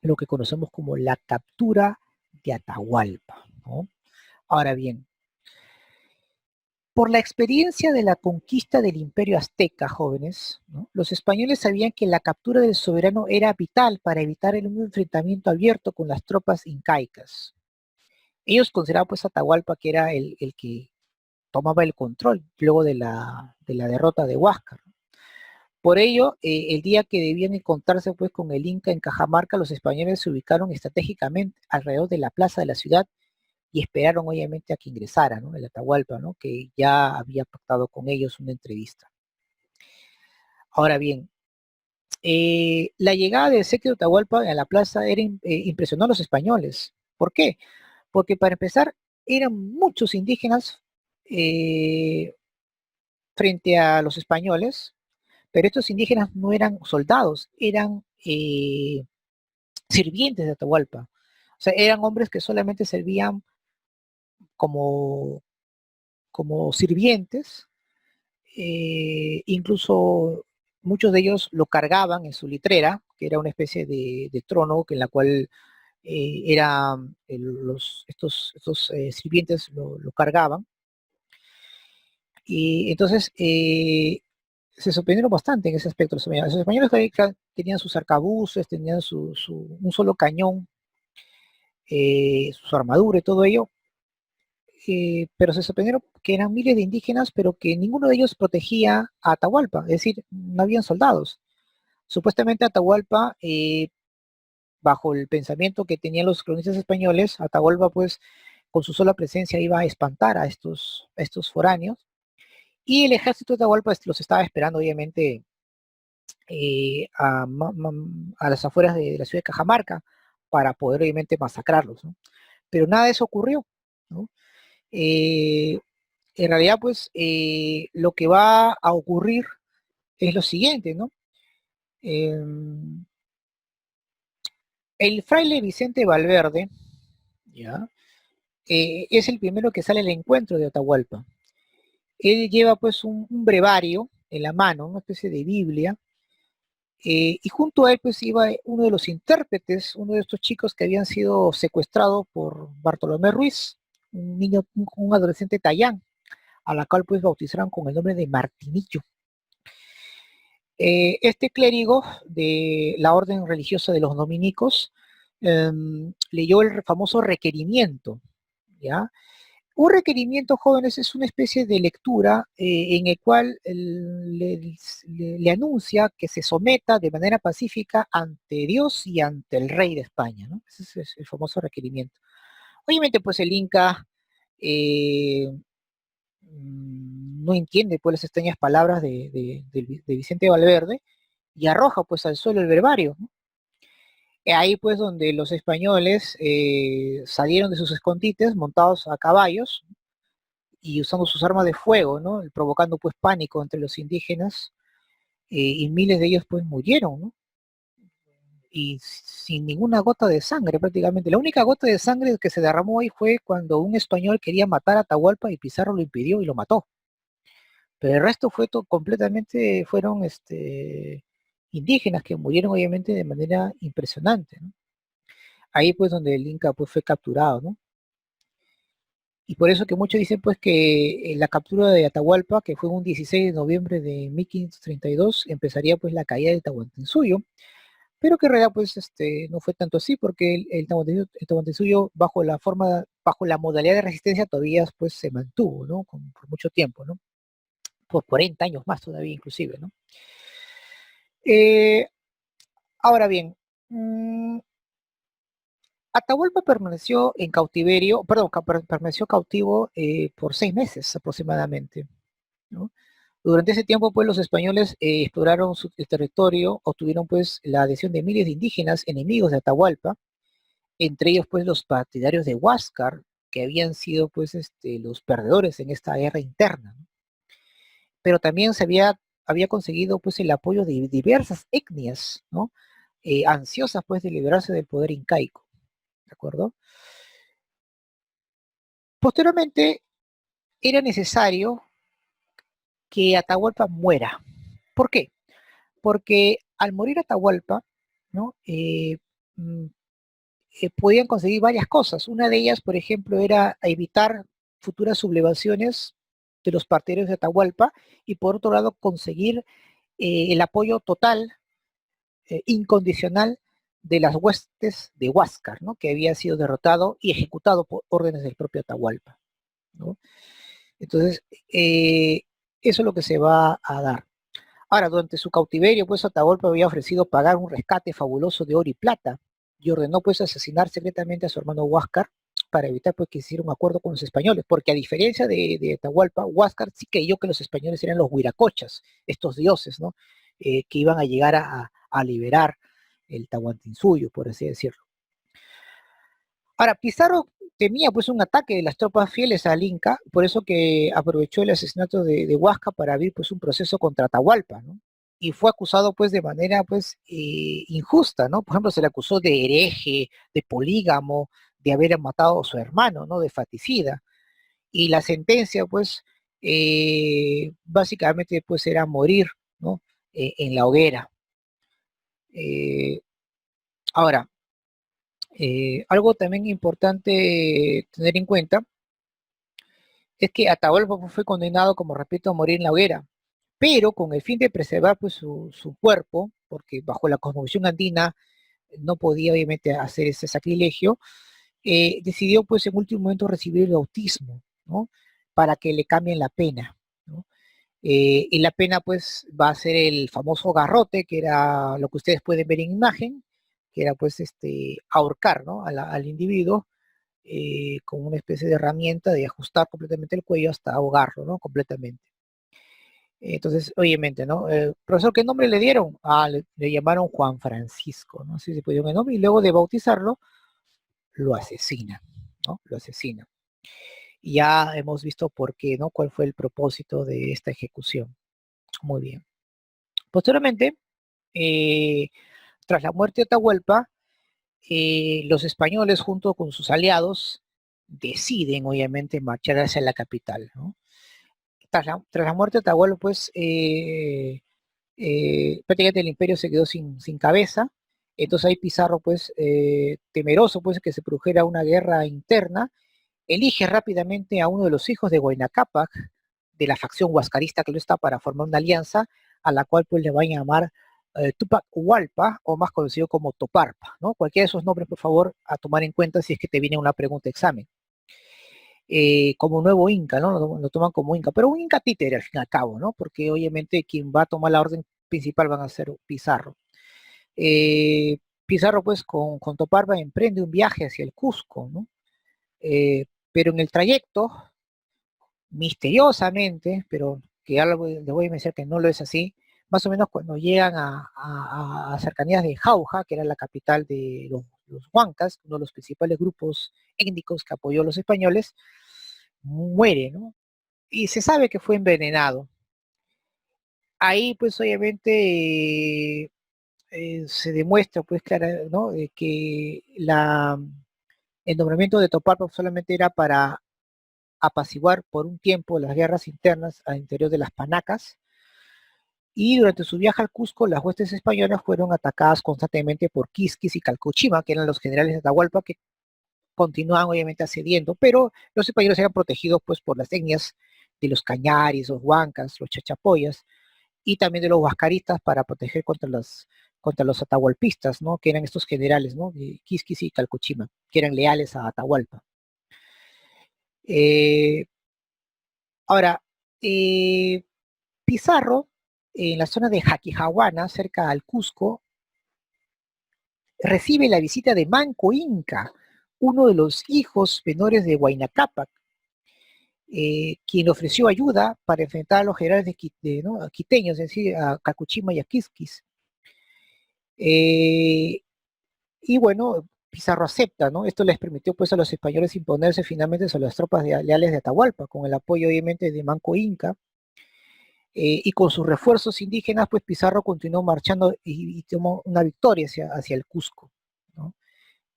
Speaker 1: lo que conocemos como la captura de Atahualpa, ¿no? Ahora bien, por la experiencia de la conquista del imperio azteca, jóvenes, ¿no? Los españoles sabían que la captura del soberano era vital para evitar un enfrentamiento abierto con las tropas incaicas. Ellos consideraban pues a Atahualpa que era el que tomaba el control luego de la derrota de Huáscar. Por ello, el día que debían encontrarse pues con el Inca en Cajamarca, los españoles se ubicaron estratégicamente alrededor de la plaza de la ciudad y esperaron obviamente a que ingresara, ¿no? El Atahualpa, ¿no? Que ya había pactado con ellos una entrevista. Ahora bien, La llegada del séquito de Atahualpa a la plaza impresionó a los españoles. ¿Por qué? Porque para empezar, eran muchos indígenas eh, frente a los españoles, pero estos indígenas no eran soldados, eran sirvientes de Atahualpa. O sea, eran hombres que solamente servían como, como sirvientes, incluso muchos de ellos lo cargaban en su litrera, que era una especie de trono en la cual estos sirvientes lo cargaban. Y entonces se sorprendieron bastante en ese aspecto los españoles. Los españoles tenían sus arcabuces, tenían un solo cañón, su armadura y todo ello, pero se sorprendieron que eran miles de indígenas, pero que ninguno de ellos protegía a Atahualpa, es decir, no habían soldados. Supuestamente Atahualpa, bajo el pensamiento que tenían los cronistas españoles, Atahualpa pues con su sola presencia iba a espantar a estos foráneos, y el ejército de Atahualpa los estaba esperando obviamente a las afueras de la ciudad de Cajamarca para poder obviamente masacrarlos, ¿no? Pero nada de eso ocurrió, ¿no? Eh, en realidad, pues, lo que va a ocurrir es lo siguiente, ¿no? Eh, el fraile Vicente Valverde, ¿ya? Es el primero que sale al encuentro de Atahualpa. Él lleva, pues, un brevario en la mano, una especie de Biblia, y junto a él, pues, iba uno de los intérpretes, uno de estos chicos que habían sido secuestrados por Bartolomé Ruiz, un niño, un adolescente tayán, a la cual, pues, bautizaron con el nombre de Martinillo. Este clérigo de la orden religiosa de los dominicos leyó el famoso requerimiento, ¿ya? Un requerimiento, jóvenes, es una especie de lectura en el cual le anuncia que se someta de manera pacífica ante Dios y ante el rey de España, ¿no? Ese es el famoso requerimiento. Obviamente, pues el Inca eh, no entiende pues las extrañas palabras de Vicente Valverde y arroja pues al suelo el brevario, ¿no? Ahí pues donde los españoles salieron de sus escondites montados a caballos y usando sus armas de fuego, ¿no? Provocando pues pánico entre los indígenas, y miles de ellos pues murieron, ¿no? Y sin ninguna gota de sangre prácticamente. La única gota de sangre que se derramó ahí fue cuando un español quería matar a Atahualpa y Pizarro lo impidió y lo mató. Pero el resto fue completamente, fueron indígenas que murieron obviamente de manera impresionante, ¿no? Ahí pues donde el Inca pues fue capturado, ¿no? Y por eso que muchos dicen pues que la captura de Atahualpa, que fue un 16 de noviembre de 1532, empezaría pues la caída de Tahuantinsuyo, pero que en realidad pues no fue tanto así, porque el Tahuantinsuyo bajo la modalidad de resistencia todavía pues se mantuvo, ¿no? Por mucho tiempo, ¿no? Por 40 años más todavía inclusive, ¿no? Eh, Ahora bien, Atahualpa permaneció en cautiverio, perdón, permaneció cautivo por 6 meses aproximadamente, ¿no? Durante ese tiempo, pues, los españoles exploraron el territorio, obtuvieron, pues, la adhesión de miles de indígenas enemigos de Atahualpa, entre ellos, pues, los partidarios de Huáscar, que habían sido, pues, los perdedores en esta guerra interna, ¿no? Pero también había conseguido, pues, el apoyo de diversas etnias, ¿no? Ansiosas, pues, de liberarse del poder incaico, ¿de acuerdo? Posteriormente, era necesario que Atahualpa muera. ¿Por qué? Porque al morir Atahualpa, ¿no? Mm, podían conseguir varias cosas. Una de ellas, por ejemplo, era evitar futuras sublevaciones de los partidarios de Atahualpa y por otro lado conseguir el apoyo total, incondicional de las huestes de Huáscar, ¿no? Que había sido derrotado y ejecutado por órdenes del propio Atahualpa, ¿no? Entonces, eso es lo que se va a dar. Ahora, durante su cautiverio, pues Atahualpa había ofrecido pagar un rescate fabuloso de oro y plata y ordenó pues asesinar secretamente a su hermano Huáscar para evitar pues que hiciera un acuerdo con los españoles, porque a diferencia de Atahualpa, Huáscar sí creyó que los españoles eran los huiracochas, estos dioses, ¿no? Que iban a llegar a liberar el Tahuantinsuyo, por así decirlo. Ahora, Pizarro temía pues un ataque de las tropas fieles al Inca, por eso que aprovechó el asesinato de Huasca para abrir pues un proceso contra Atahualpa, ¿no? Y fue acusado pues de manera pues injusta, ¿no? Por ejemplo, se le acusó de hereje, de polígamo, de haber matado a su hermano, ¿no? De faticida. Y la sentencia pues básicamente pues era morir, ¿no? En la hoguera. Eh, ahora, algo también importante tener en cuenta es que Atahualpa fue condenado, como repito, a morir en la hoguera, pero con el fin de preservar pues, su cuerpo, porque bajo la cosmovisión andina no podía obviamente hacer ese sacrilegio, decidió pues en último momento recibir el bautismo, ¿no? Para que le cambien la pena, ¿no? Y la pena pues va a ser el famoso garrote, que era lo que ustedes pueden ver en imagen, que era pues ahorcar, ¿no? Al individuo con una especie de herramienta de ajustar completamente el cuello hasta ahogarlo, ¿no? Completamente. Entonces, obviamente, ¿no? Profesor, ¿qué nombre le dieron? Le llamaron Juan Francisco, ¿no? Así se pusieron el nombre, y luego de bautizarlo, lo asesinan, ¿no? Lo asesinan. Y ya hemos visto por qué, ¿no? Cuál fue el propósito de esta ejecución. Muy bien. Posteriormente, eh, tras la muerte de Atahualpa, los españoles, junto con sus aliados, deciden, obviamente, marchar hacia la capital, ¿no? Tras la muerte de Atahualpa, pues, prácticamente el imperio se quedó sin cabeza. Entonces ahí Pizarro, pues, temeroso pues que se produjera una guerra interna, elige rápidamente a uno de los hijos de Huayna Cápac, de la facción huascarista que lo está, para formar una alianza a la cual pues le va a llamar Tupac Hualpa, o más conocido como Toparpa, ¿no? Cualquiera de esos nombres, por favor, a tomar en cuenta si es que te viene una pregunta de examen. Como nuevo Inca, ¿no? Lo toman como Inca, pero un Inca títere al fin y al cabo, ¿no? Porque obviamente quien va a tomar la orden principal van a ser Pizarro. Eh, Pizarro, pues, con Toparpa emprende un viaje hacia el Cusco, ¿no? Pero en el trayecto, misteriosamente, pero que ahora le voy a mencionar que no lo es así, más o menos cuando llegan a cercanías de Jauja, que era la capital de los Huancas, uno de los principales grupos étnicos que apoyó a los españoles, muere, ¿no? Y se sabe que fue envenenado. Ahí, pues, obviamente, se demuestra, pues, claro, ¿no? Que el nombramiento de Toparpa solamente era para apaciguar por un tiempo las guerras internas al interior de las Panacas, y durante su viaje al Cusco las huestes españolas fueron atacadas constantemente por Quisquis y Calcochima, que eran los generales de Atahualpa, que continuaban obviamente asediendo, pero los españoles eran protegidos pues por las etnias de los Cañaris, los Huancas, los Chachapoyas, y también de los huascaristas para proteger contra los atahualpistas, ¿no? Que eran estos generales, ¿no? De Quisquis y Calcochima, que eran leales a Atahualpa. Eh, ahora, eh, Pizarro, en la zona de Jaquijahuana, cerca al Cusco, recibe la visita de Manco Inca, uno de los hijos menores de Huayna Cápac, quien ofreció ayuda para enfrentar a los generales ¿no? quiteños, es decir, a Cacuchima y a Quisquis. Y bueno, Pizarro acepta, ¿no? Esto les permitió pues a los españoles imponerse finalmente sobre las tropas leales de Atahualpa, con el apoyo obviamente de Manco Inca. Y con sus refuerzos indígenas, pues Pizarro continuó marchando y tomó una victoria hacia el Cusco, ¿no?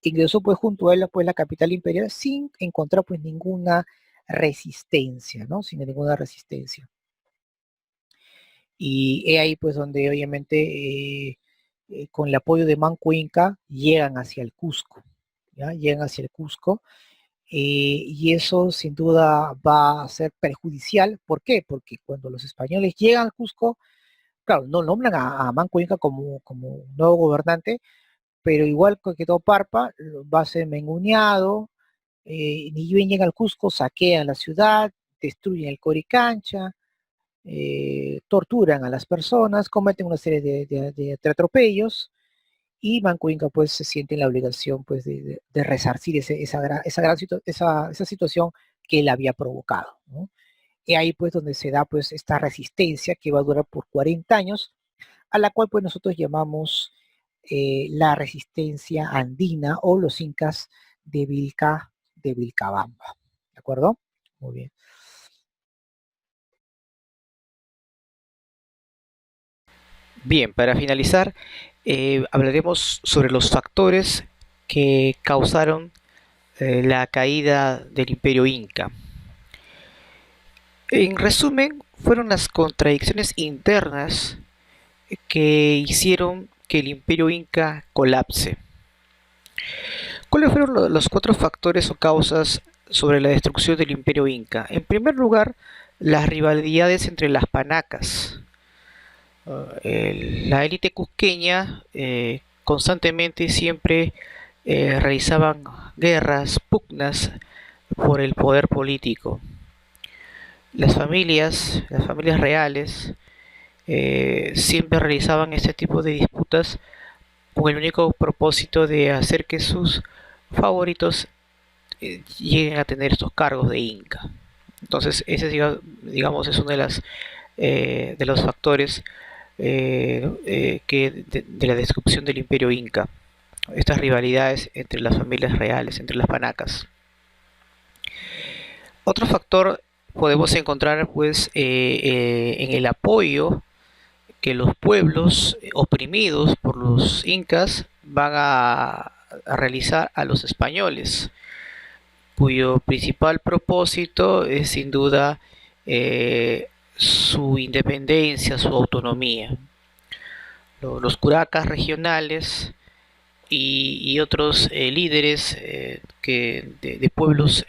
Speaker 1: Ingresó pues junto a él pues la capital imperial sin encontrar pues ninguna resistencia, ¿no? Sin ninguna resistencia. Y es ahí pues donde obviamente con el apoyo de Manco Inca llegan hacia el Cusco, ¿ya? Llegan hacia el Cusco, y eso sin duda va a ser perjudicial. ¿Por qué? Porque cuando los españoles llegan al Cusco, claro, no nombran a Manco Inca como nuevo gobernante, pero igual que todo Parpa, va a ser menguneado, ni bien llega al Cusco, saquean la ciudad, destruyen el Coricancha, torturan a las personas, cometen una serie de atropellos, y Manco Inca pues se siente en la obligación pues de resarcir esa situación que él había provocado, ¿no? Y ahí pues donde se da pues esta resistencia que va a durar por 40 años a la cual pues nosotros llamamos la resistencia andina o los incas de Vilcabamba. ¿De acuerdo? Muy bien.
Speaker 2: Bien, para finalizar, hablaremos sobre los factores que causaron la caída del Imperio Inca. En resumen, fueron las contradicciones internas que hicieron que el Imperio Inca colapse. ¿Cuáles fueron los cuatro factores o causas sobre la destrucción del Imperio Inca? En primer lugar, las rivalidades entre las panacas. La élite cusqueña constantemente siempre realizaban guerras, pugnas por el poder político. Las familias reales, siempre realizaban este tipo de disputas con el único propósito de hacer que sus favoritos lleguen a tener estos cargos de Inca. Entonces, ese digamos es uno de los factores de la destrucción del Imperio Inca. Estas rivalidades entre las familias reales, entre las panacas. Otro factor podemos encontrar pues en el apoyo que los pueblos oprimidos por los incas van a realizar a los españoles, cuyo principal propósito es sin duda su independencia, su autonomía. Los curacas regionales y otros líderes de pueblos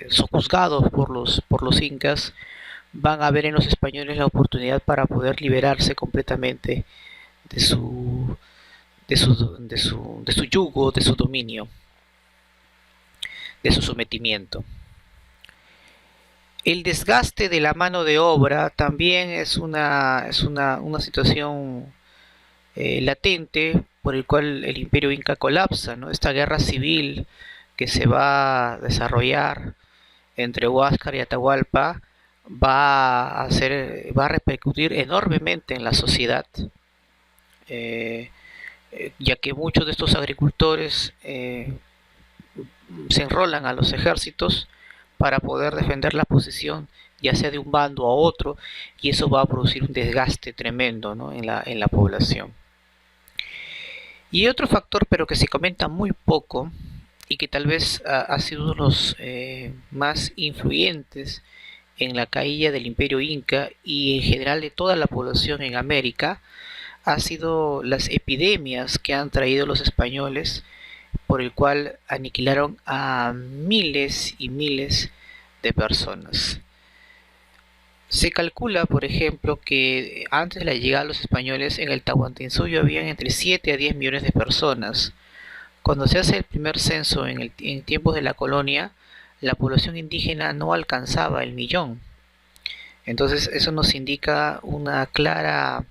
Speaker 2: sojuzgados por los incas van a ver en los españoles la oportunidad para poder liberarse completamente de de su yugo, de su dominio, de su sometimiento. El desgaste de la mano de obra también es una situación latente por el cual el Imperio Inca colapsa, ¿no? Esta guerra civil que se va a desarrollar entre Huáscar y Atahualpa va a repercutir enormemente en la sociedad, eh, ya que muchos de estos agricultores se enrolan a los ejércitos para poder defender la posición, ya sea de un bando a otro, y eso va a producir un desgaste tremendo, ¿no? En la población. Y otro factor, pero que se comenta muy poco y que tal vez ha sido uno de los más influyentes en la caída del Imperio Inca y en general de toda la población en América, ha sido las epidemias que han traído los españoles, por el cual aniquilaron a miles y miles de personas. Se calcula, por ejemplo, que antes de la llegada de los españoles en el Tahuantinsuyo habían entre 7 a 10 millones de personas. Cuando se hace el primer censo en tiempos de la colonia, la población indígena no alcanzaba el millón. Entonces eso nos indica una clara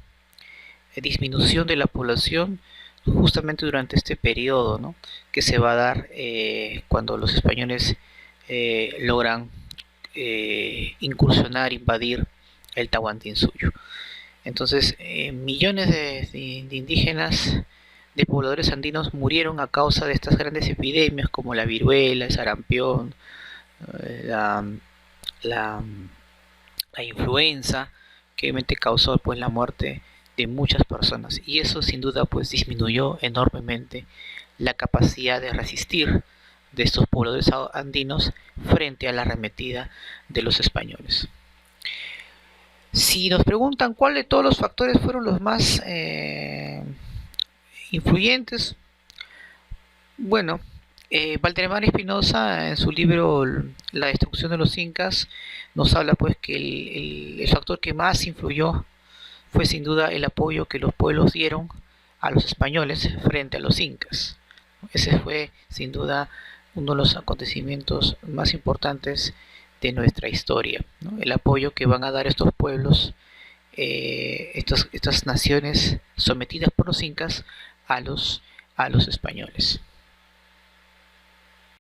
Speaker 2: disminución de la población justamente durante este periodo, ¿no? Que se va a dar cuando los españoles logran incursionar, invadir el Tahuantinsuyo. Entonces, millones de indígenas, de pobladores andinos murieron a causa de estas grandes epidemias como la viruela, el sarampión, la, la, la influenza, que obviamente causó pues la muerte de muchas personas, y eso sin duda pues disminuyó enormemente la capacidad de resistir de estos pobladores andinos frente a la arremetida de los españoles. Si nos preguntan cuál de todos los factores fueron los más influyentes, bueno, Valdemar Espinosa en su libro La destrucción de los incas nos habla pues que el factor que más influyó fue sin duda el apoyo que los pueblos dieron a los españoles frente a los incas. Ese fue sin duda uno de los acontecimientos más importantes de nuestra historia, ¿no? El apoyo que van a dar estos pueblos, estas naciones sometidas por los incas a los españoles.